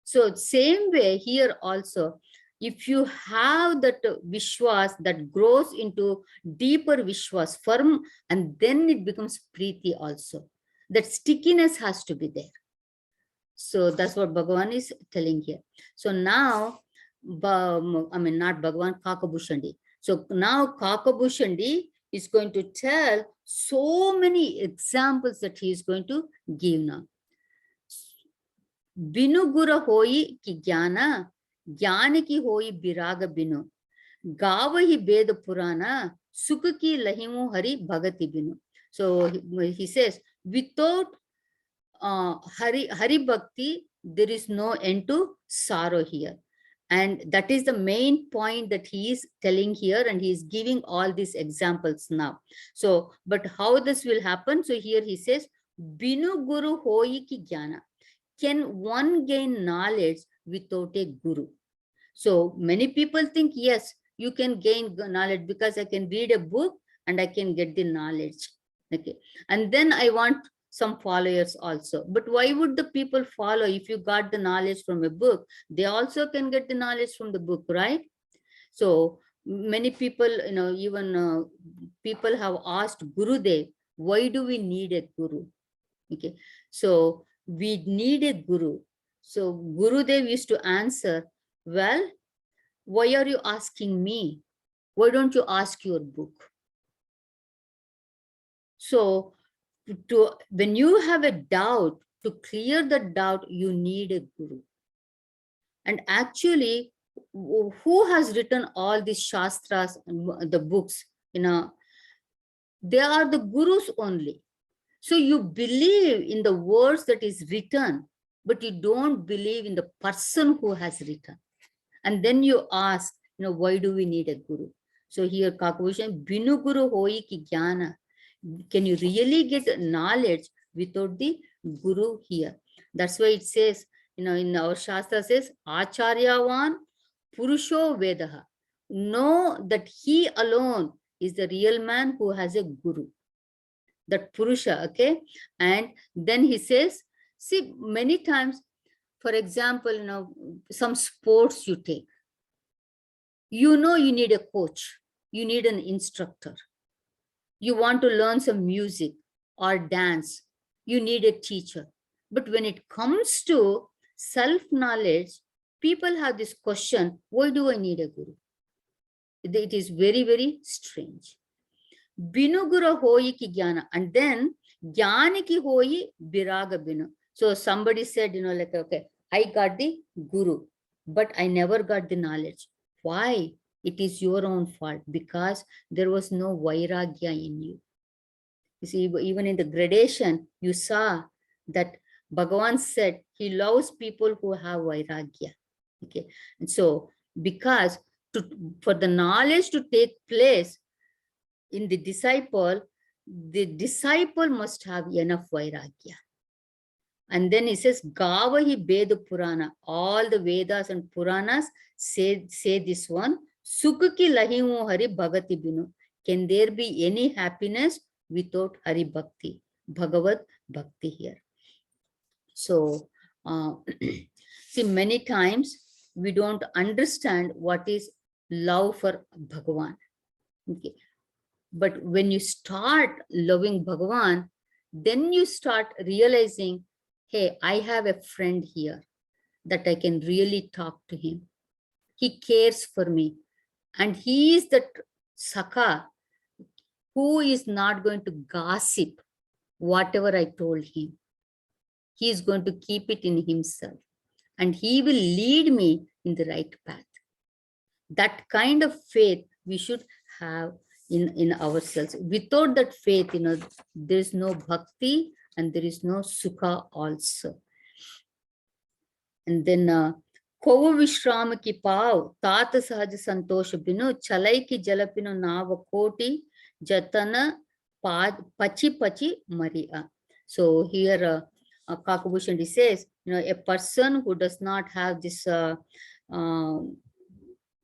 So same way here also, if you have that vishwas that grows into deeper vishwas, firm, and then it becomes preeti also. That stickiness has to be there. So that's what Bhagavan is telling here. So now, I mean, not Bhagavan, Kakabhushandi. So now Kakabhushandi is going to tell so many examples that he is going to give now. Binu gura hoi ki jnana, jnana ki hoi biraga binu. Gava hi beda purana, sukha ki lahimu hari bhagati binu. So he says, without Hari Bhakti, there is no end to sorrow here. And that is the main point that he is telling here, and he is giving all these examples now. So, but how this will happen? So here he says, Binu Guru Hoi ki Jnana. Can one gain knowledge without a guru? So many people think, yes, you can gain knowledge because I can read a book and I can get the knowledge. Okay. And then I want some followers also. But why would the people follow? If you got the knowledge from a book, they also can get the knowledge from the book, right? So many people, even people have asked Gurudev, why do we need a guru? Okay, so we need a guru. So Gurudev used to answer, well, why are you asking me? Why don't you ask your book? So when you have a doubt, to clear the doubt, you need a guru. And actually, who has written all these shastras, the books, they are the gurus only. So you believe in the words that is written, but you don't believe in the person who has written. And then you ask, why do we need a guru? So here, Kakabhushan, Binu Guru Hoi ki Jnana. Can you really get knowledge without the guru here? That's why it says, in our Shastra says, Acharyavan Purusho Vedaha. Know that he alone is the real man who has a guru. That Purusha, okay? And then he says, see, many times, for example, some sports you take. You need a coach. You need an instructor. You want to learn some music or dance, you need a teacher. But when it comes to self-knowledge, people have this question, why do I need a guru? It is very, very strange. Binu guru hoi ki jnana. And then jnana ki hoi viraga binu. So somebody said, okay, I got the guru, but I never got the knowledge. Why? It is your own fault, because there was no vairagya in you. You see, even in the gradation, you saw that Bhagavan said he loves people who have vairagya. Okay, and so because for the knowledge to take place in the disciple must have enough vairagya. And then he says, Gavahi Veda Purana. All the Vedas and Puranas say this one. Sukaki lahimu hari bhagati binu. Can there be any happiness without Hari Bhakti? Bhagavad Bhakti here. So, see, many times we don't understand what is love for Bhagavan. Okay. But when you start loving Bhagavan, then you start realizing, hey, I have a friend here that I can really talk to him. He cares for me. And he is that Sakha who is not going to gossip whatever I told him. He is going to keep it in himself. And he will lead me in the right path. That kind of faith we should have in ourselves. Without that faith, there is no bhakti and there is no sukha also. And then Kovu Vishram ki pav, Tata Sahaj Santosh Binu, Chalai ki Jalapino Nava Koti, Jatana Pachi Pachi Maria. So here Kakabhushan says, a person who does not have this Sahaja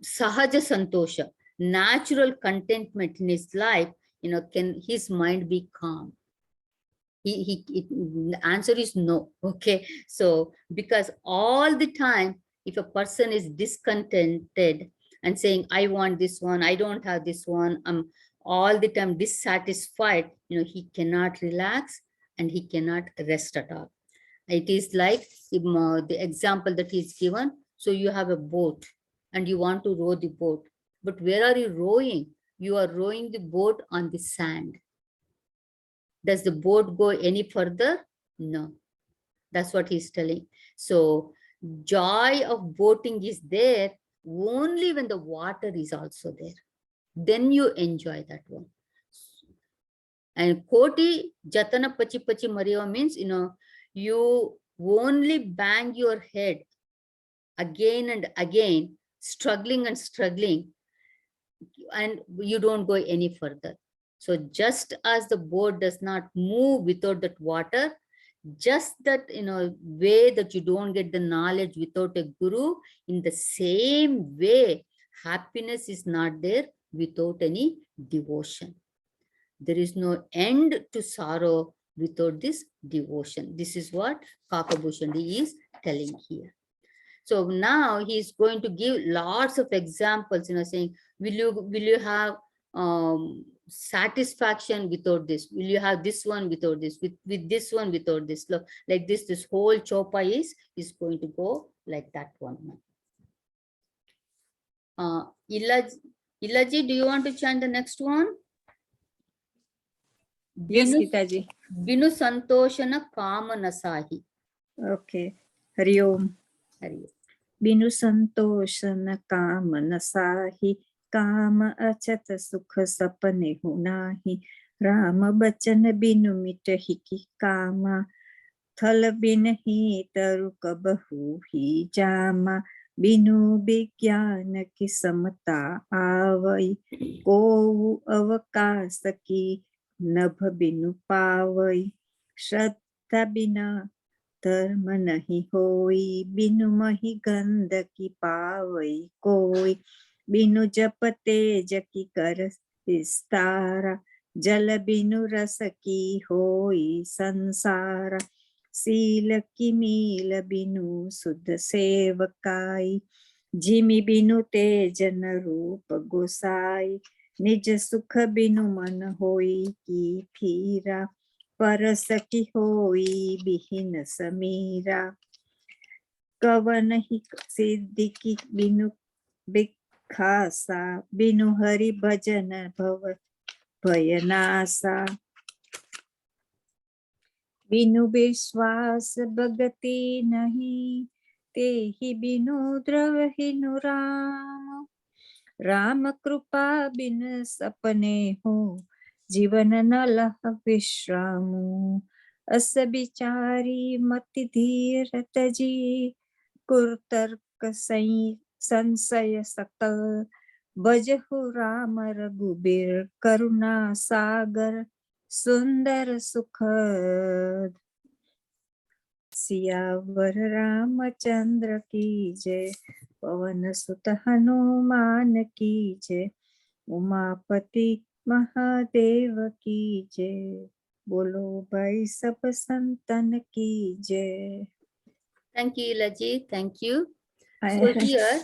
Santosha, natural contentment in his life, can his mind be calm? The answer is no. Okay, so because all the time, if a person is discontented and saying, I want this one, I don't have this one, I'm all the time dissatisfied, he cannot relax and he cannot rest at all. It is like the example that is given. So you have a boat and you want to row the boat, but where are you rowing? You are rowing the boat on the sand. Does the boat go any further? No. That's what he's telling. So joy of boating is there only when the water is also there. Then you enjoy that one. And Koti Jatana Pachi Pachi Maria means, you only bang your head again and again, struggling and struggling, and you don't go any further. So just as the boat does not move without that water, just that way that you don't get the knowledge without a guru, in the same way happiness is not there without any devotion. There is no end to sorrow without this devotion. This is what Kakabhushandi is telling here. So now he's going to give lots of examples, saying, will you have satisfaction without this? Will you have this one without this? With this one without this? Look, like this whole chopa is going to go like that one. Ilaji, do you want to chant the next one? Yes, Gitaji. Binu Santoshana Kama Nasahi. Okay. Hari Om. Hari Om. बिनु संतोष न काम न साही, काम अचत सुख सपने हो नाही, राम बचन बिनु मिटहि की कामा, थल बिन ही तरु कबहु ही जामा, बिनु विज्ञान की समता आवई, को अवकाश की नभ बिनु पावई, श्रद्धा बिना धर्म नहीं होई, बिनु मही गंध की पावई कोई, बिनु जप तेज की कर विस्तारा, जल बिनु रस की होई संसारा, सील की मील बिनु शुद्ध सेवकाई, जिमि बिनु तेज न रूप गोसाई, निज सुख बिनु मन होई की फीरा, परस की होई बिहीन समीरा, कवन ही सिद्धि की बिनु बिखासा, बिनु हरि भजन भव भयनासा, बिनु विश्वास भगति नहीं, ते ही बिनु द्रवहीनु राम, राम कृपा बिन सपने हो, जीवन न लह विश्रामु, अस बिचारी मति धीर तजी, कुर्तर्क संशय सकल, बजहु राम रघुबीर करुणा सागर, सुंदर सुखद, सियावर रामचंद्र की जय, पवन सुत हनुमान की जय, उमापति महादेव की जय, बोलो भाई सब संतन की जय. Thank you, Ilaji. Thank you. So here,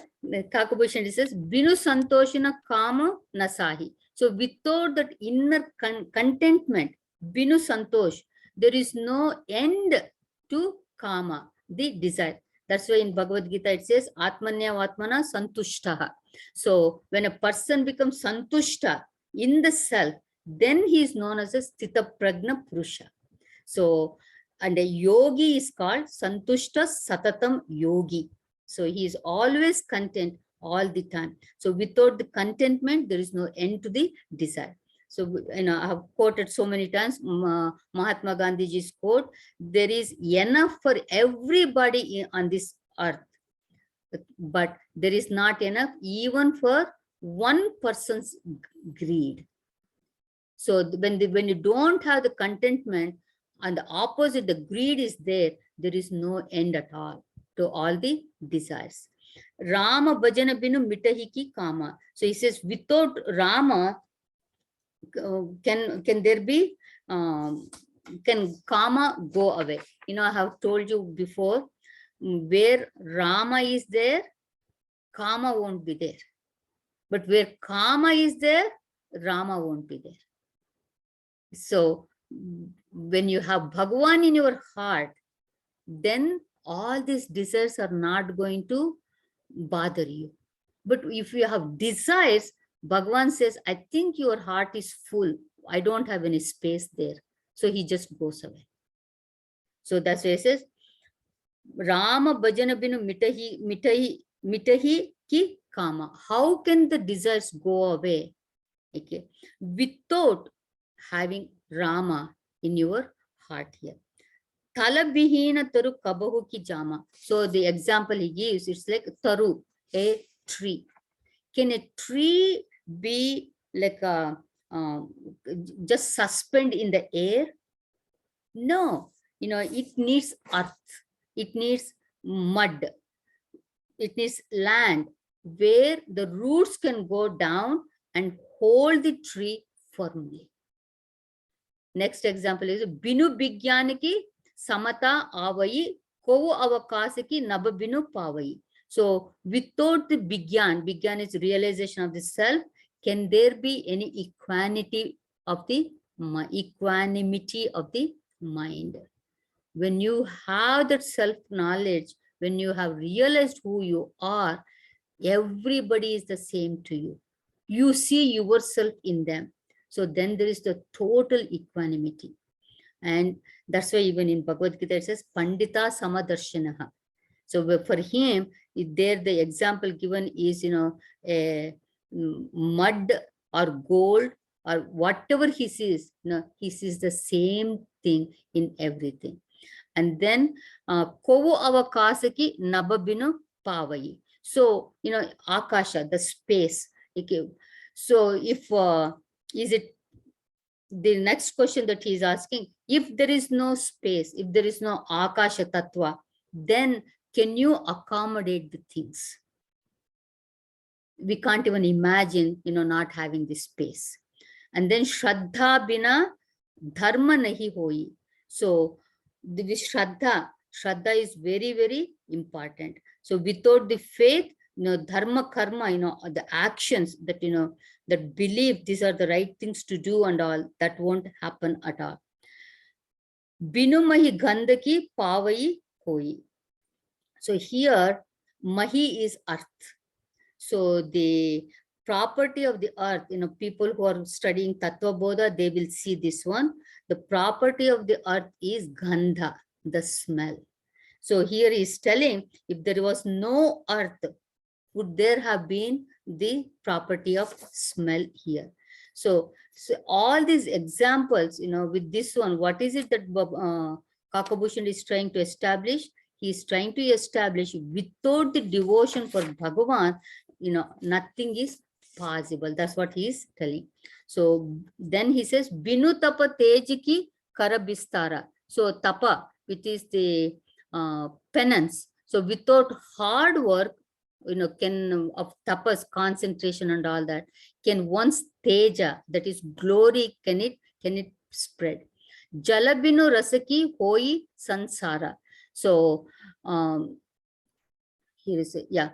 Kakabhushan says, Binu Santoshana Kama Nasahi. So without that inner contentment, Binu Santosh, there is no end to Kama, the desire. That's why in Bhagavad Gita it says, Atmanya Atmana Santushtaha. So when a person becomes Santushta in the self, then he is known as a Sthita Prajna Purusha. So, and a yogi is called Santushta Satatam Yogi. So he is always content all the time. So without the contentment, there is no end to the desire. So, I have quoted so many times Mahatma Gandhiji's quote, there is enough for everybody on this earth. but there is not enough even for one person's greed. So when you don't have the contentment, and the opposite, the greed is there, there is no end at all to all the desires. Rama bhajana binu mitahi ki kama. So he says, without Rama, can there be, can kama go away? You know, I have told you before, where Rama is there, kama won't be there. But where kama is there, Rama won't be there. So when you have Bhagavan in your heart, then all these desires are not going to bother you. But if you have desires, Bhagavan says, I think your heart is full. I don't have any space there. So he just goes away. So that's why he says, Rama bhajana binu mitahi ki kama. How can the desires go away? Okay, without having Rama in your heart here. Talabihina taru kabahu ki jama. So the example he gives, it's like taru, a tree. Can a tree be like a just suspend in the air? No, you know, it needs earth, it needs mud, it needs land where the roots can go down and hold the tree firmly. Next example is binu bigyaniki samata avayi kovu avakasiki naba binu pavayi. So without the bigyan is realization of the self, can there be any equanimity of the mind? When you have that self-knowledge, when you have realized who you are, everybody is the same to you. You see yourself in them. So then there is the total equanimity. And that's why even in Bhagavad Gita it says, Pandita Samadarshanaha. So for him, there the example given is, you know, a mud or gold or whatever he sees, you know, he sees the same thing in everything. And then kovu avakasaki nababinu pavayi. So, you know, akasha, the space. Okay. So if is it the next question that he is asking, if there is no space, if there is no akasha tattva, then can you accommodate the things? We can't even imagine, you know, not having this space. And then shraddha bina dharma nahi hoi. So the shraddha is very, very important. So without the faith, you know, dharma karma, you know, the actions that, you know, that believe these are the right things to do and all, that won't happen at all. Binu mahi gandaki pavayi hoi. So here, mahi is earth. So the property of the earth, you know, people who are studying Tattva Bodha, they will see this one. The property of the earth is gandha, the smell. So here he is telling, if there was no earth, would there have been the property of smell here? So all these examples, you know, with this one, what is it that Kakabhushan is trying to establish? He is trying to establish without the devotion for Bhagavan, you know, nothing is possible. That's what he is telling. So then he says, Binu tapa tejiki karabistara. So tapa, which is the penance. So without hard work, you know, can of tapas, concentration and all that, can one's teja, that is glory, can it spread? Jalabinu rasaki hoi sansara. So here is it, yeah.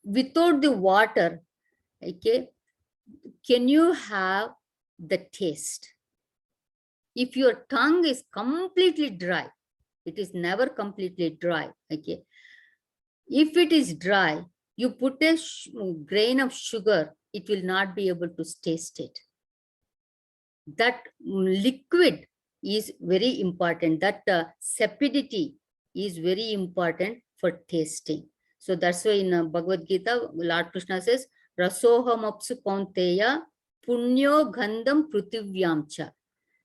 Without the water, okay, can you have the taste? If your tongue is completely dry, it is never completely dry, okay. If it is dry, you put a grain of sugar, it will not be able to taste it. That liquid is very important. That sapidity is very important for tasting. So that's why in Bhagavad Gita, Lord Krishna says, Rasoham apsu kaunteya punyo gandham prutivyamcha.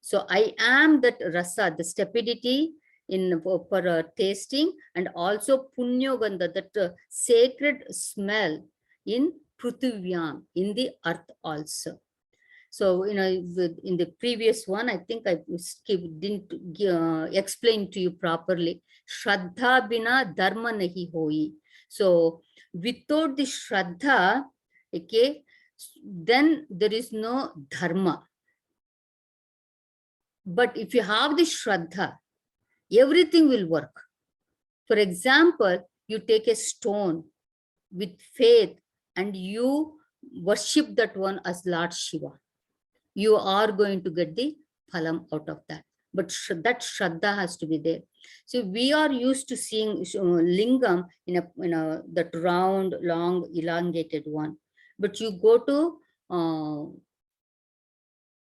So I am that rasa, the stupidity, for tasting, and also punyogandha, that sacred smell in pruthivyam, in the earth also. So, in the previous one, I think I didn't explain to you properly. Shraddha bina dharma nahi hoi. So, without the Shraddha, okay, then there is no dharma. But if you have the Shraddha, everything will work. For example, you take a stone with faith and you worship that one as Lord Shiva. You are going to get the phalam out of that. But that Shraddha has to be there. So we are used to seeing lingam in a that round, long, elongated one. But you go to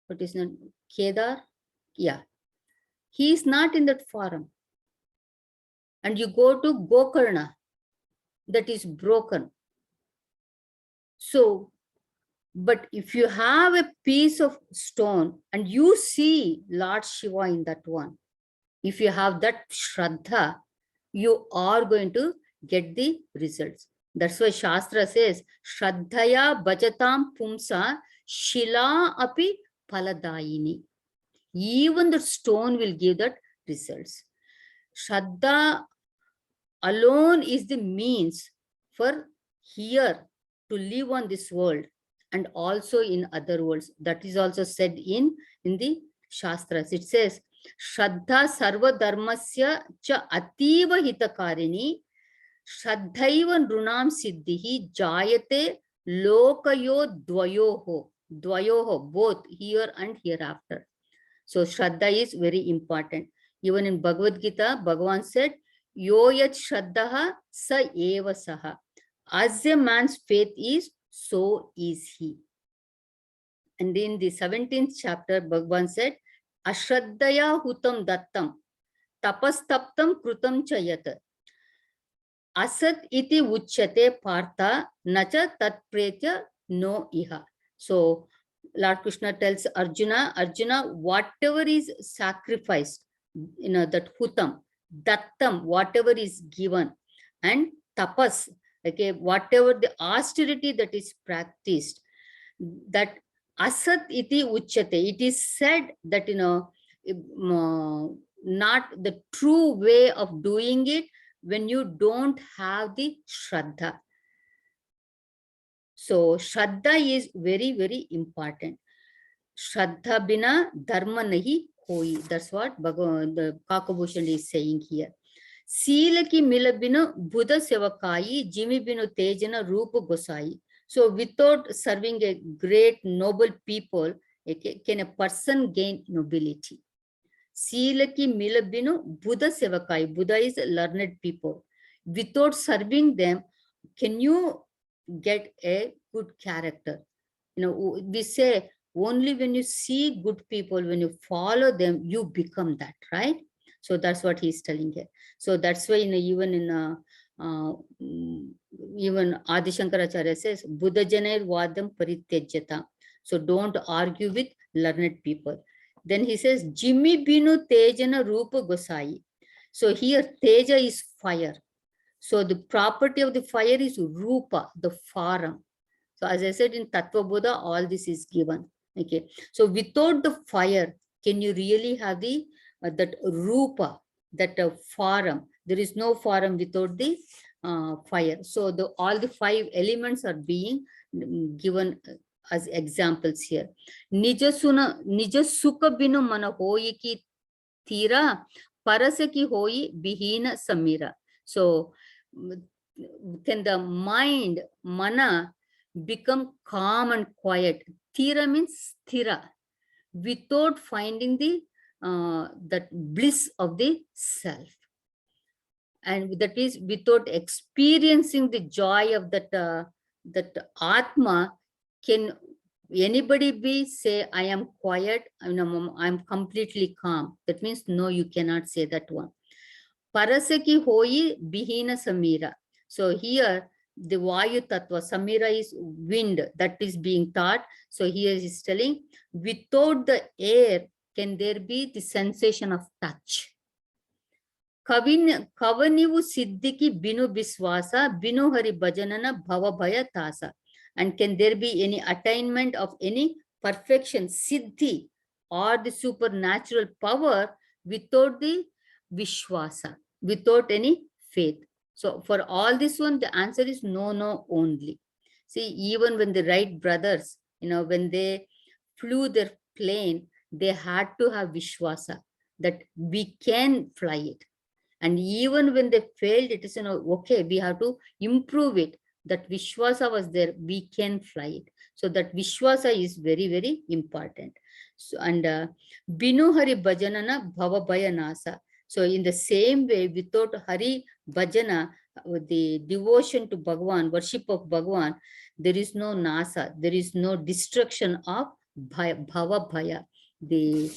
what is not Kedar? Yeah. He is not in that form. And you go to Gokarna, that is broken. So, but if you have a piece of stone and you see Lord Shiva in that one, if you have that Shraddha, you are going to get the results. That's why Shastra says, Shraddhaya bhajatam pumsa shila api paladayini. Even the stone will give that results. Shraddha alone is the means for here to live on this world and also in other worlds. That is also said in the Shastras. It says, Shraddha sarva dharmasya cha ativa hitakarini, Shraddhaiva nrunam siddhihi jayate lokayo dvayoho. Dvayoho, both here and hereafter. So Shraddha is very important. Even in Bhagavad Gita, Bhagavan said, Yoyat Shraddha sa eva saha. As a man's faith is, so is he. And in the 17th chapter, Bhagavan said, Ashraddhaya hutam dattam, tapastaptam krutam chayat. Asat iti uchyate partha, nacha tatpretya no iha. So Lord Krishna tells Arjuna, whatever is sacrificed, that hutam, dattam, whatever is given, and tapas, okay, whatever the austerity that is practiced, that asat iti uchyate, it is said that, not the true way of doing it when you don't have the Shraddha. So Shraddha is very, very important. Shraddha bina dharma nahi hoi. That's what the Kakabhushan is saying here. Sila ki mila binu Buddha sevakayi, jimi binu tejana rupa gosai. So without serving a great noble people, can a person gain nobility? Sila ki mila binu Buddha sevakai. Buddha is learned people. Without serving them, can you get a good character? We say only when you see good people, when you follow them, you become that, right? So that's what he's telling here. So that's why even Adi Shankaracharya says, Buddha Janair Vadam Parityajyata. So don't argue with learned people. Then he says, Jimmy Binu Tejana Rupa Gosai. So here Teja is fire. So the property of the fire is Rupa, the form. So as I said in Tattva Buddha, all this is given. Okay. So without the fire, can you really have the that Rupa, that form? There is no form without the fire. So all the 5 elements are being given as examples here. Nija sukha binu mana hoi ki tira, parasa ki hoi bihina samira. So can the mind, mana, become calm and quiet? Tira means sthira, without finding the that bliss of the self. And that is without experiencing the joy of that Atma. Can anybody say, I am quiet, I'm completely calm? That means no, you cannot say that one. Parasaki hoi bihina samira. So here the Vayu Tattva, samira is wind, that is being taught. So here is telling, without the air, can there be the sensation of touch? kavanivu siddhiki binu biswasa binu hari bhajanana bhava bhaya tasa. And can there be any attainment of any perfection, siddhi, or the supernatural power without the vishwasa, without any faith? So for all this one, the answer is no, no only. See, even when the Wright brothers, when they flew their plane, they had to have vishwasa that we can fly it. And even when they failed, it is, okay, we have to improve it. That vishwasa was there, we can fly it. So that vishwasa is very, very important. So, and binu hari bhajanana bhava bhaya nasa. So in the same way, without hari bhajana, the devotion to Bhagavan, worship of Bhagavan, there is no nasa, there is no destruction of bhava bhaya, the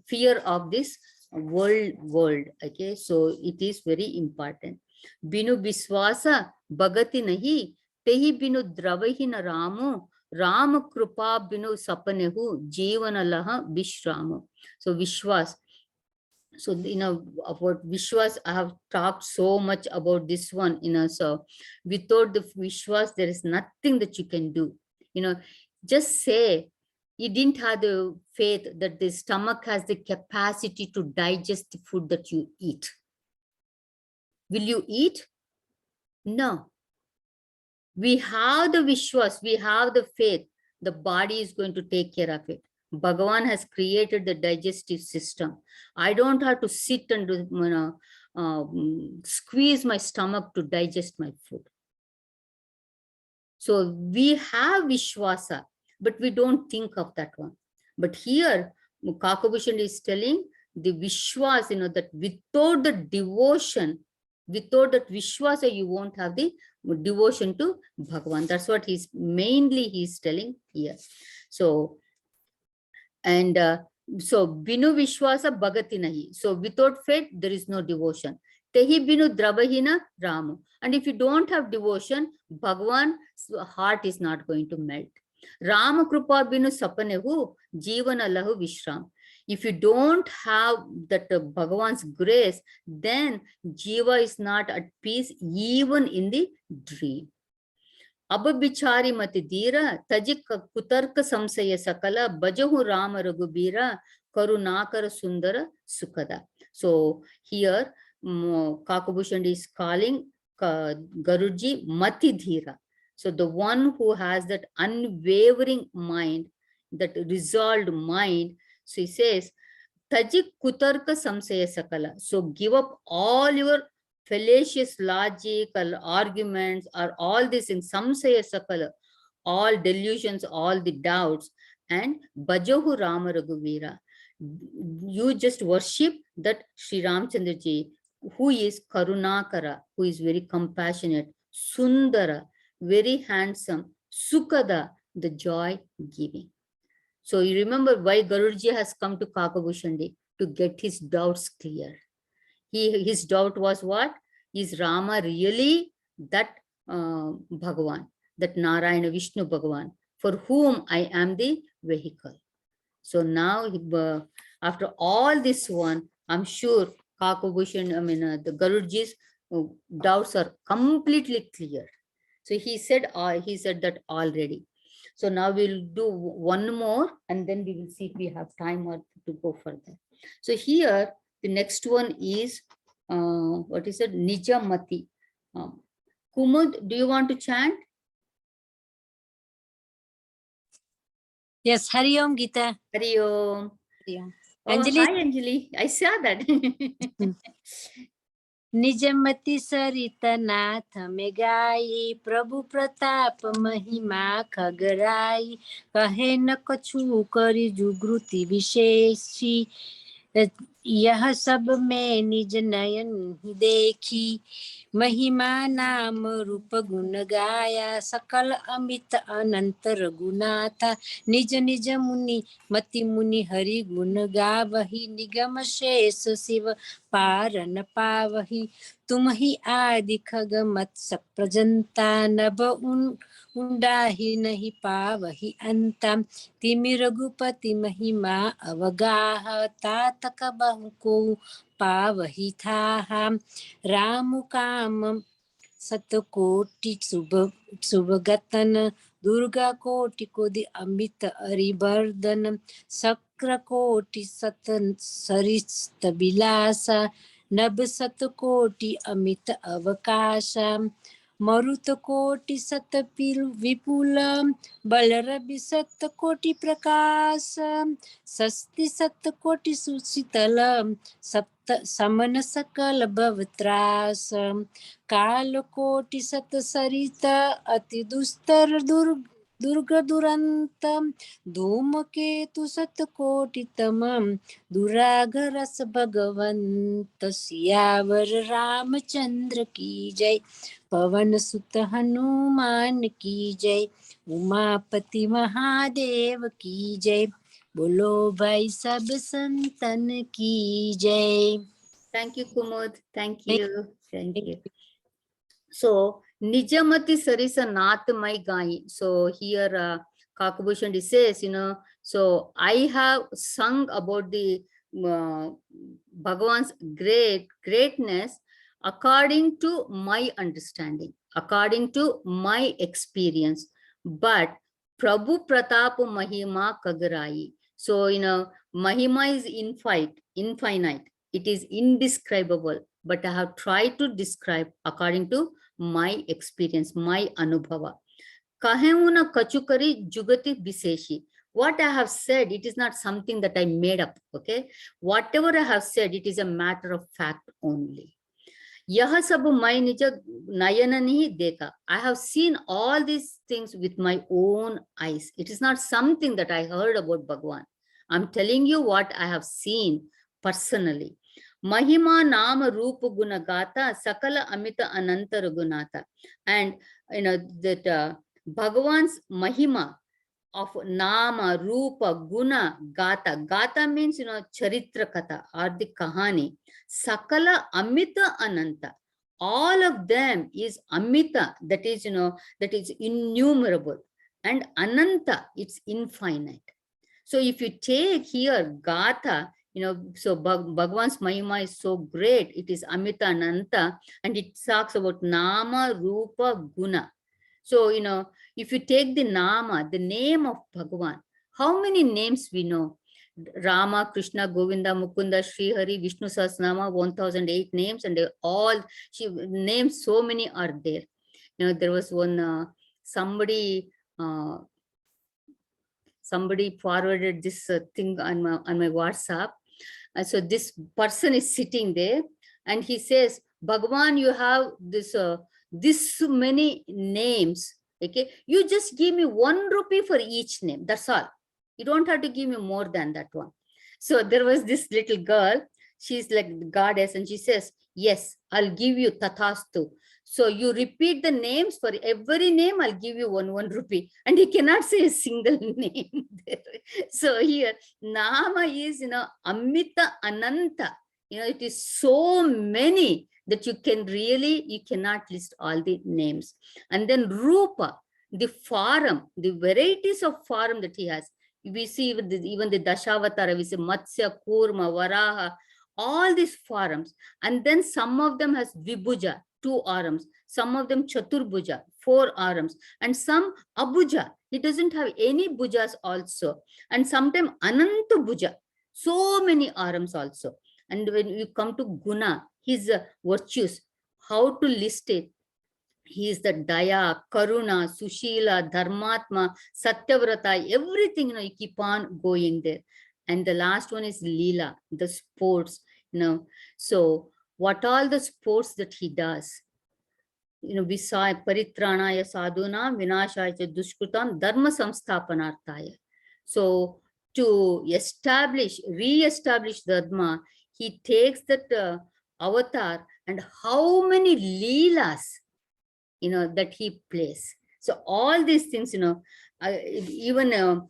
fear of this world. Okay, so it is very important. Binu biswasa bhagati nahi, tehi binu dravahi na ramu, ram krupa binu sapanehu, jivana laha vishramu. So vishwas. So, about vishwas, I have talked so much about this one, so without the vishwas, there is nothing that you can do. Just say, you didn't have the faith that the stomach has the capacity to digest the food that you eat. Will you eat? No. We have the vishwas, we have the faith. The body is going to take care of it. Bhagavan has created the digestive system. I don't have to sit and squeeze my stomach to digest my food. So we have vishwasa, but we don't think of that one. But here, Kakabhushan is telling the vishwas, that without the devotion, without that vishwasa, you won't have the devotion to Bhagavan. That's what he's telling here. So, and so binu vishwasa bhagati nahi. So without faith, there is no devotion. Tehi binu dravahina ramu. And if you don't have devotion, Bhagavan's heart is not going to melt. Rama krupa binu sapanehu, jivana lahu vishram. If you don't have that Bhagavan's grace, then jiva is not at peace even in the dream. Ababhichari mati dira, tajik kutarka samsaya sakala, bajahu rama raghubira, karunakara sundara sukada. So here, Kakabhushan is calling Garuji mati dhira. So the one who has that unwavering mind, that resolved mind, so he says, tajik kutarka samsaya sakala. So give up all your fallacious logic or arguments or all this in samsaya sakala, all delusions, all the doubts, and bajahu rama raghuvira. You just worship that Sriramchandra ji, who is karunakara, who is very compassionate, sundara, very handsome, sukada, the joy giving. So you remember why Garuji has come to Kakabhushan to get his doubts clear. His doubt was what? Is Rama really that Bhagavan, that Narayana Vishnu Bhagavan, for whom I am the vehicle? So now, after all this one, I'm sure Kakabhushan, the Garuji's doubts are completely clear. So he said that already. So now we'll do one more and then we will see if we have time or to go further. So here, the next one is, what is it? Nijamati. Kumud, do you want to chant? Yes, Hari Om Gita. Hari Om. Oh, Anjali. hi Anjali. I saw that. निजमति सरित नाथ में गाई, प्रभु प्रताप महिमा खगराई, कहे न कछु करी जुगृति विशेषी, यह सब में निज नयन देखी, महिमा नाम रूप गुण गाया, सकल अमित अनंत रघुनाथा, निज निज मुनि मति मुनि हरि गुण गावही, निगम शेष शिव पार न पावही, तुम ही आदि खग मत्स्य प्रजंता, नभ उंडा ही नहीं पावही अंता, तिमि रघुपति महिमा अवगाह, तात कबहु को पावहिताः रामकामं सतकोटि शुभगतन दुर्गा कोटि कोदि अमित अरिवर्धन शक्र कोटि सत सरिस्त विलासा नभ सत कोटि अमित अवकाश मरुत कोटि सत विपुल बलरवि सत कोटि प्रकाश सस्ति सत कोटि सुशीतल सप्त समन सकल भवत्रास काल कोटि सत सरिता अति दुस्तर दुर्ग दुरंत धूम केतु सत कोटि तमम दुराघरस भगवंत सियावर रामचंद्र की जय पवन सुत हनुमान की जय उमापति महादेव की जय बोलो भाई सब संतन की जय. Thank you, Kumud. Thank you. Thank you. So, Nijamati Sarisa Nathmai Gai. So, here Kakabhushan says, so I have sung about the Bhagavan's greatness according to my understanding, according to my experience. But Prabhu Pratap Mahima Kagarai. So, Mahima is infinite. It is indescribable. But I have tried to describe according to my experience, my anubhava. Kahemuna kachukari jugati biseshi. What I have said, it is not something that I made up, okay? Whatever I have said, it is a matter of fact only. Yaha sabu mai nija nayana nahi dekha. I have seen all these things with my own eyes. It is not something that I heard about Bhagavan. I'm telling you what I have seen personally. Mahima Nama Rupa Gunagata Sakala Amita Ananta Gunata. And that Bhagavan's Mahima of Nama, Rupa, Guna, Gata. Gata means, Charitra Kata or the Kahani. Sakala Amita Ananta. All of them is Amita, that is, that is innumerable. And Ananta, it's infinite. So if you take here Gata, so Bhagavan's Mahima is so great. It is Amita Ananta, and it talks about Nama, Rupa, Guna. So, if you take the Nama, the name of Bhagavan, how many names we know? Rama, Krishna, Govinda, Mukunda, Sri Hari, Vishnu Sahasranama, 1008 names, and they all, she names, so many are there. There was one, somebody forwarded this thing on my WhatsApp. And so this person is sitting there and he says, Bhagavan, you have this many names. Okay, you just give me 1 rupee for each name. That's all. You don't have to give me more than that one. So there was this little girl. She's like the goddess, and she says, yes, I'll give you tathastu. So you repeat the names, for every name, I'll give you 1 rupee. And he cannot say a single name there. So here, Nama is, Amita Ananta. It is so many that you cannot list all the names. And then Rupa, the form, the varieties of form that he has. We see even the Dashavatara, we see Matsya, Kurma, Varaha, all these forms. And then some of them has Vibhuja, 2 arms, some of them Chaturbhuja, 4 arms, and some Abhuja. He doesn't have any bhujas also. And sometimes Ananta Bhuja, so many arms also. And when you come to Guna, his virtues, how to list it? He is the Daya, Karuna, Sushila, Dharmatma, Satyavrata, everything, you keep on going there. And the last one is Leela, the sports, So what all the sports that he does? We saw Paritranaya Sadhuna, Vinashaya Dushkrutam, Dharma Samsthapanarthaya. So to re-establish Dharma, he takes that avatar, and how many Leelas, that he plays. So all these things, even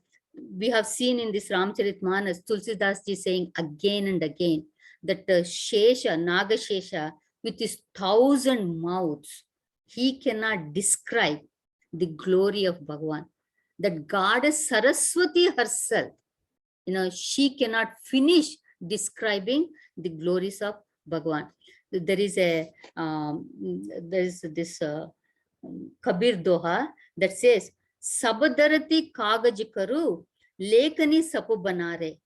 we have seen in this Sriramcaritamanas, Tulsidas ji saying again and again that Shesha, Nagashesha, with his 1,000 mouths, he cannot describe the glory of Bhagavan. That goddess Saraswati herself, she cannot finish describing the glories of Bhagavan. There is this Kabir Doha that says, Sabadarati Kagajikaru, Lekani Sapu Banare,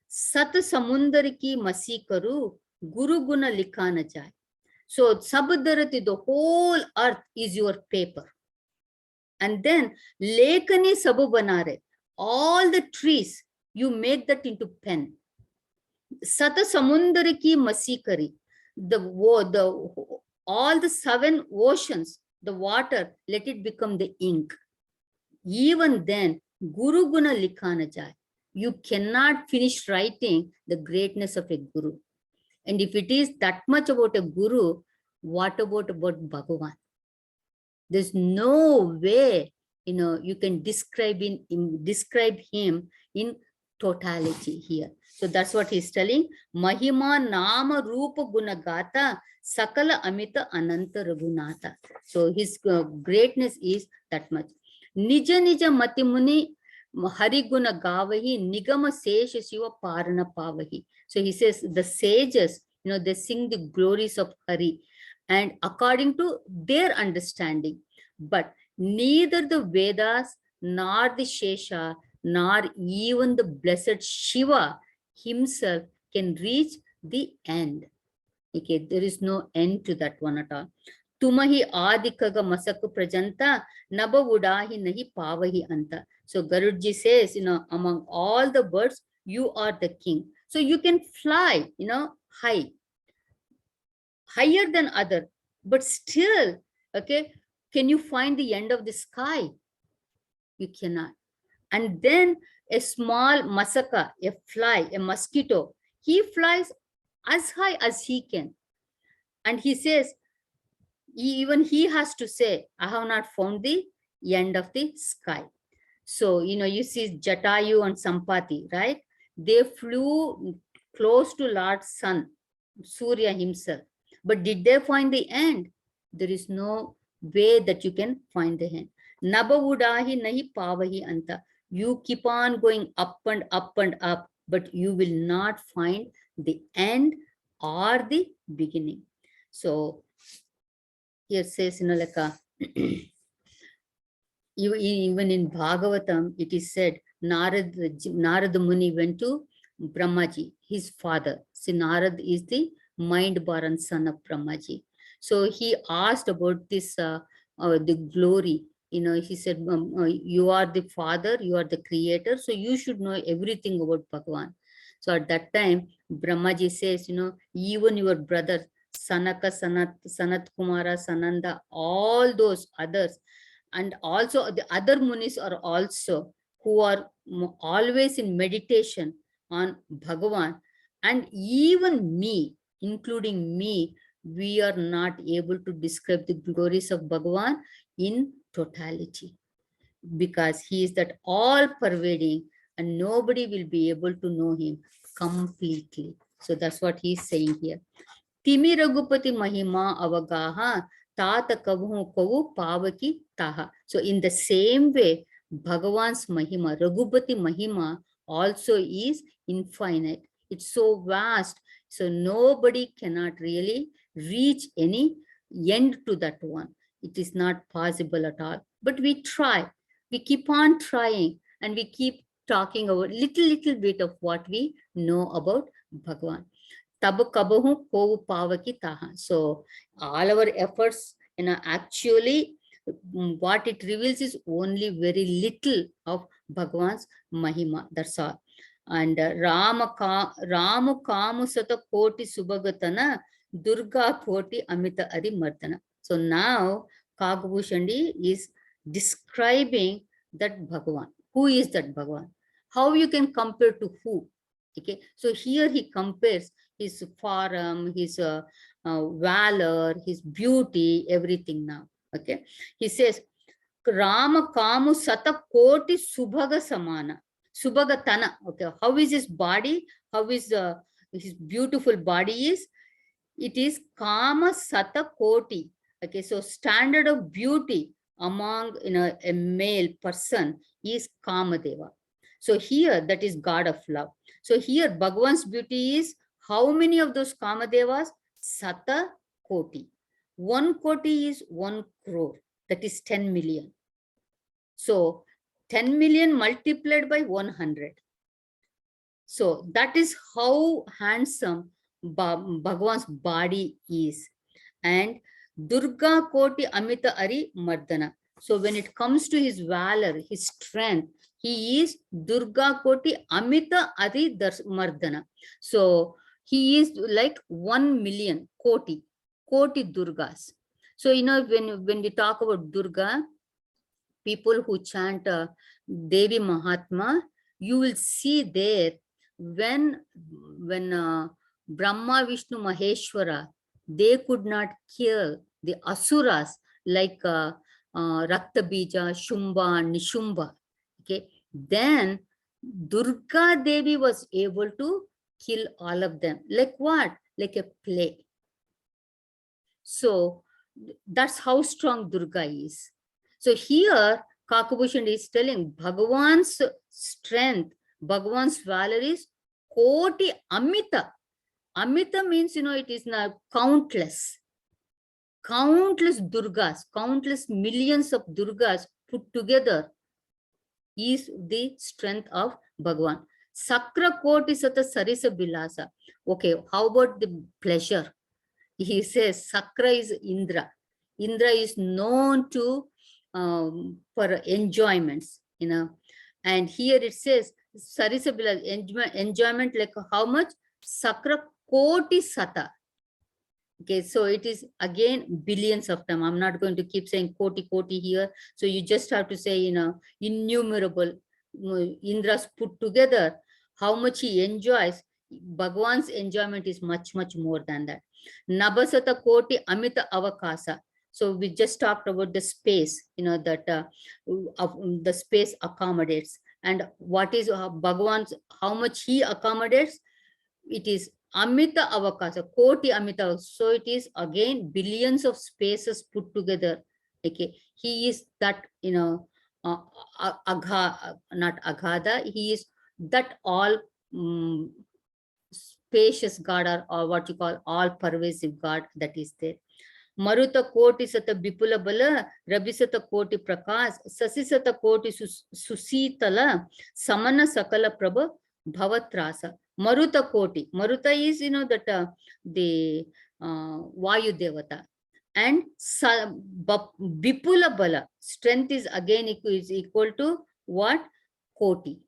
Sat Samundar ki Masi Karu, Guru Guna Likana Jai. So Sabadarati, the whole earth is your paper. And then Lekani Sabu Banare, all the trees, you make that into pen. Sata Samundari ki Masikari, all the 7 oceans, the water, let it become the ink. Even then, Guru Guna Likhana Jai. You cannot finish writing the greatness of a Guru. And if it is that much about a Guru, what about Bhagavan? There's no way, you can describe him in totality here. So that's what he's telling. Mahima Nama Rupa Gunagata Sakala Amita Ananta Raghunatha. So his greatness is that much. Nija Nija Matimuni Hariguna Gavahi Nigama Sesha Shiva Parana Pavahi. So he says the sages, they sing the glories of Hari and according to their understanding. But neither the Vedas nor the Shesha nor even the blessed Shiva himself can reach the end. Okay, there is no end to that one at all. Tumahi adikaga masaku prajanta naba udahi nahi pavahi anta. So Garudji says, among all the birds, you are the king. So you can fly, high, higher than other, but still, okay, can you find the end of the sky? You cannot. And then a small masaka, a fly, a mosquito, he flies as high as he can. And he says, even he has to say, I have not found the end of the sky. So, you see Jatayu and Sampati, right? They flew close to Lord Sun, Surya himself. But did they find the end? There is no way that you can find the end. Nabaudahi nahi pavahi anta. You keep on going up and up and up, but you will not find the end or the beginning. So here says, even in Bhagavatam, it is said, Narad Muni went to Brahmaji, his father. See, Narad is the mind-born son of Brahmaji. So he asked about this, the glory. He said, you are the father, you are the creator, so you should know everything about Bhagavan. So at that time, Brahmaji says, even your brother, Sanaka, Sanat Kumara, Sananda, all those others, and also the other munis are also, who are always in meditation on Bhagavan. And even me, including me, we are not able to describe the glories of Bhagavan in totality, because he is that all pervading and nobody will be able to know him completely. So that's what he's saying here. Timi Raghupati Mahima Avagaha Tata Kavu Kavu Pavaki Taha. So in the same way, Bhagavan's Mahima, Raghupati Mahima also is infinite. It's so vast. So nobody cannot really reach any end to that one. It is not possible at all. But we try. We keep on trying and we keep talking about little bit of what we know about Bhagavan. Tabu kabahu kovu pavaki taha. So all our efforts, actually what it reveals is only very little of Bhagavan's Mahima. That's all. And Ramu Kamu Sata Koti Subhagatana Durga Koti Amita Ari Mardana. So now Kagabhushandi is describing that Bhagavan. Who is that Bhagavan? How you can compare to who? Okay, so here he compares his form, his valor, his beauty, everything now. Okay, he says, Rama Kamu Sata Koti Subhaga Samana. Subhagatana. Okay, how is his body? How is his beautiful body is? It is Kama Sata Koti. Okay, so standard of beauty among a male person is Kamadeva. So here, that is god of love. So here, Bhagavan's beauty is how many of those Kamadevas? Sata Koti. 1 koti is 1 crore. That is 10 million. So 10 million multiplied by 100. So that is how handsome Bhagavan's body is. And Durga Koti Amita Ari Mardana. So when it comes to his valor, his strength, he is Durga Koti Amita Ari Mardana. So he is like 1 million Koti Durgas. So, when we talk about Durga, people who chant Devi Mahatma, you will see there when Brahma, Vishnu, Maheshwara, they could not kill the asuras like Raktabija, Shumba, Nishumba. Okay, then Durga Devi was able to kill all of them. Like what? Like a play. So that's how strong Durga is. So here, Kakabhushan is telling Bhagavan's strength, Bhagavan's valor is Koti Amita. Amita means, it is now countless. Countless Durgas, countless millions of Durgas put together is the strength of Bhagavan. Sakra Koti Sata Sarisa Bilasa. Okay, how about the pleasure? He says Sakra is Indra. Indra is known to for enjoyments, and here it says Sarisabila enjoyment, like how much? Sakra Koti Sata. Okay, so it is again billions of them. I'm not going to keep saying koti here. So you just have to say, innumerable Indras put together, how much he enjoys. Bhagwan's enjoyment is much, much more than that. Nabasata Koti Amita Avakasa. So we just talked about the space, that the space accommodates. And what is Bhagwan's, how much he accommodates? It is Amita Avakasa, Koti Amita. So it is again billions of spaces put together. Okay, he is that, not Aghada, he is that all spacious God, or what you call all pervasive God that is there. Maruta Koti Sata Bipula Bala, Rabisata Koti Prakash, Sasisata Koti Susitala, Samana Sakala Prabha, Bhavatrasa. Maruta Koti. Maruta is, that the Vayu Devata. And Bipula Bala, strength is again equal to what? Koti.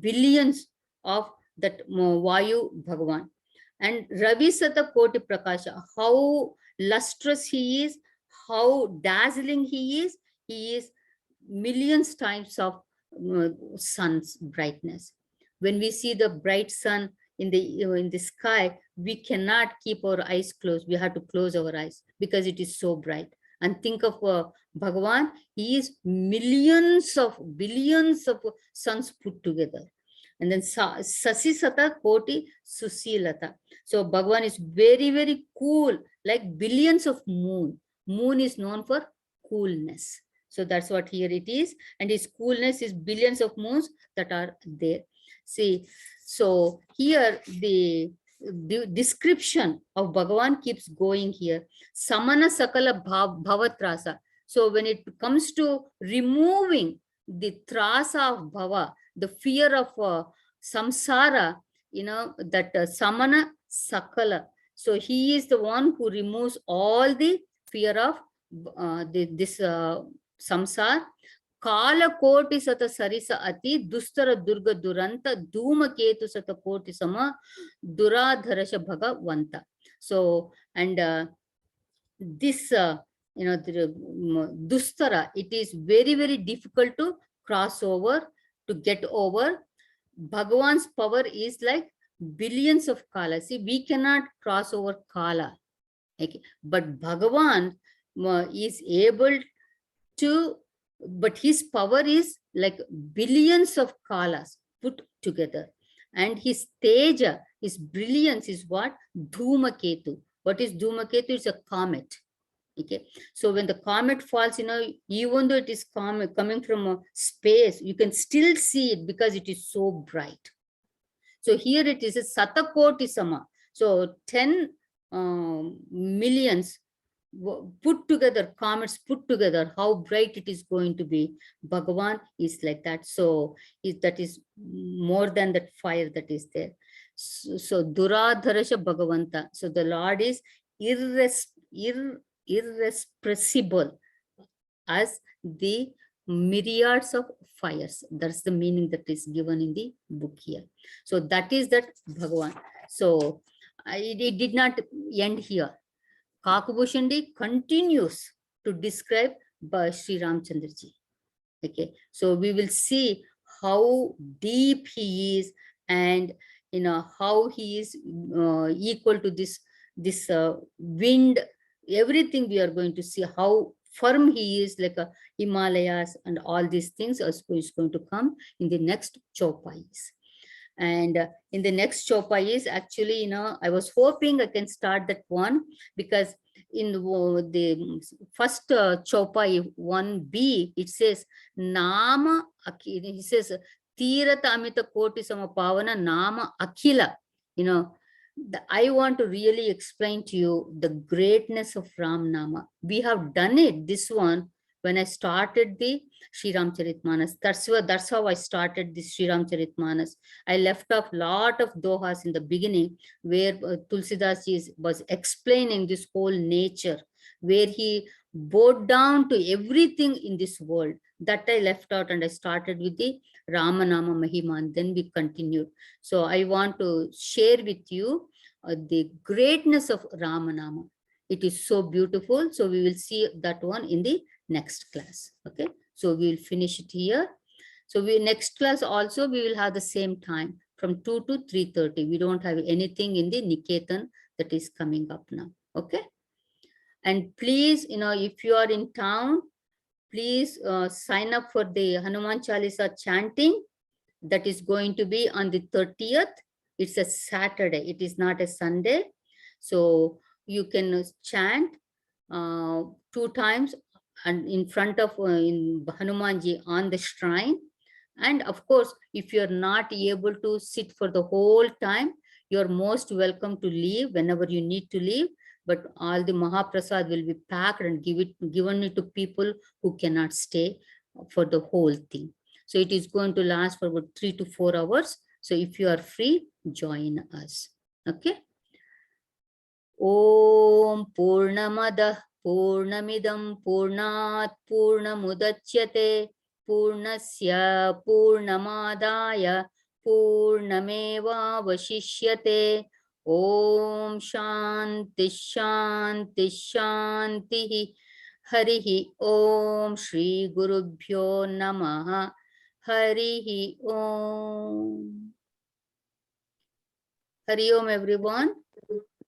Billions of that Vayu Bhagavan. And Ravi Sata Koti Prakasha, how lustrous he is, how dazzling he is millions times of sun's brightness. When we see the bright sun in the sky, we cannot keep our eyes closed. We have to close our eyes because it is so bright. And think of Bhagavan, he is billions of suns put together. And then Sasisata Koti Susilata. So Bhagavan is very, very cool, like billions of moon. Moon is known for coolness. So that's what here it is. And his coolness is billions of moons that are there. See, so here the description of Bhagavan keeps going here. Samana Sakala Bhavatrasa. So when it comes to removing the trasa of bhava, the fear of samsara, that Samana Sakala. So he is the one who removes all the fear of this samsara. Kala Koti Sata Sarisa Ati Dustara Durga Duranta Duma Ketu Sata Koti Sama Duradharasha Bhagavanta. So, and this, the Dustara, it is very, very difficult to cross over, to get over. Bhagavan's power is like billions of Kala. See, we cannot cross over Kala. Okay. But Bhagavan is able to, but his power is like billions of Kalas put together. And his teja, his brilliance is what? Dhumaketu. What is Dhumaketu? It's a comet. Okay, so when the comet falls, even though it is coming from a space, you can still see it because it is so bright. So here it is a Satakoti Sama. So 10 millions put together, comets put together, how bright it is going to be. Bhagavan is like that. So that is more than that fire that is there. So Duradharasha Bhagavanta. So the Lord is irrepressible as the myriads of fires. That's the meaning that is given in the book here. So that is that Bhagavan. So it did not end here. Kakabhushandi continues to describe Sriramchandraji. Okay, so we will see how deep he is, and how he is equal to this wind. Everything we are going to see how firm he is, like a Himalayas, and all these things is going to come in the next chopais. And in the next chopa is actually, I was hoping I can start that one, because in the first chopa 1b, it says Nama, it says Tirata Amita Koti Samapavana Nama Akhila. I want to really explain to you the greatness of Ram Nama. We have done it, this one, when I started the Sriramcaritamanas. That's how I started this Sriramcaritamanas. I left off lot of dohas in the beginning, where Tulsidas was explaining this whole nature, where he bowed down to everything in this world. That I left out, and I started with the Ramanama Mahima, and then we continued. So I want to share with you the greatness of Ramanama. It is so beautiful. So we will see that one in the next class. Okay, so we will finish it here. So next class also we will have the same time from 2 to 3:30. We don't have anything in the Niketan that is coming up now. Okay, and please, if you are in town, please sign up for the Hanuman Chalisa chanting. That is going to be on the 30th. It's a Saturday. It is not a Sunday. So you can chant 2 times and in front of in Hanumanji on the shrine. And of course, if you're not able to sit for the whole time, you're most welcome to leave whenever you need to leave. But all the Mahaprasad will be packed and given it to people who cannot stay for the whole thing. So it is going to last for about 3 to 4 hours. So if you are free, join us. Okay. Om Purnamadah Purnamidam Purnat Purnamudachyate Purnasya Purnamadaya Purnameva Vashishyate. Om Shanti Shanti Shanti. Harihi Om Shri Gurubhyo Namaha. Harihi Om. Hari Om, everyone.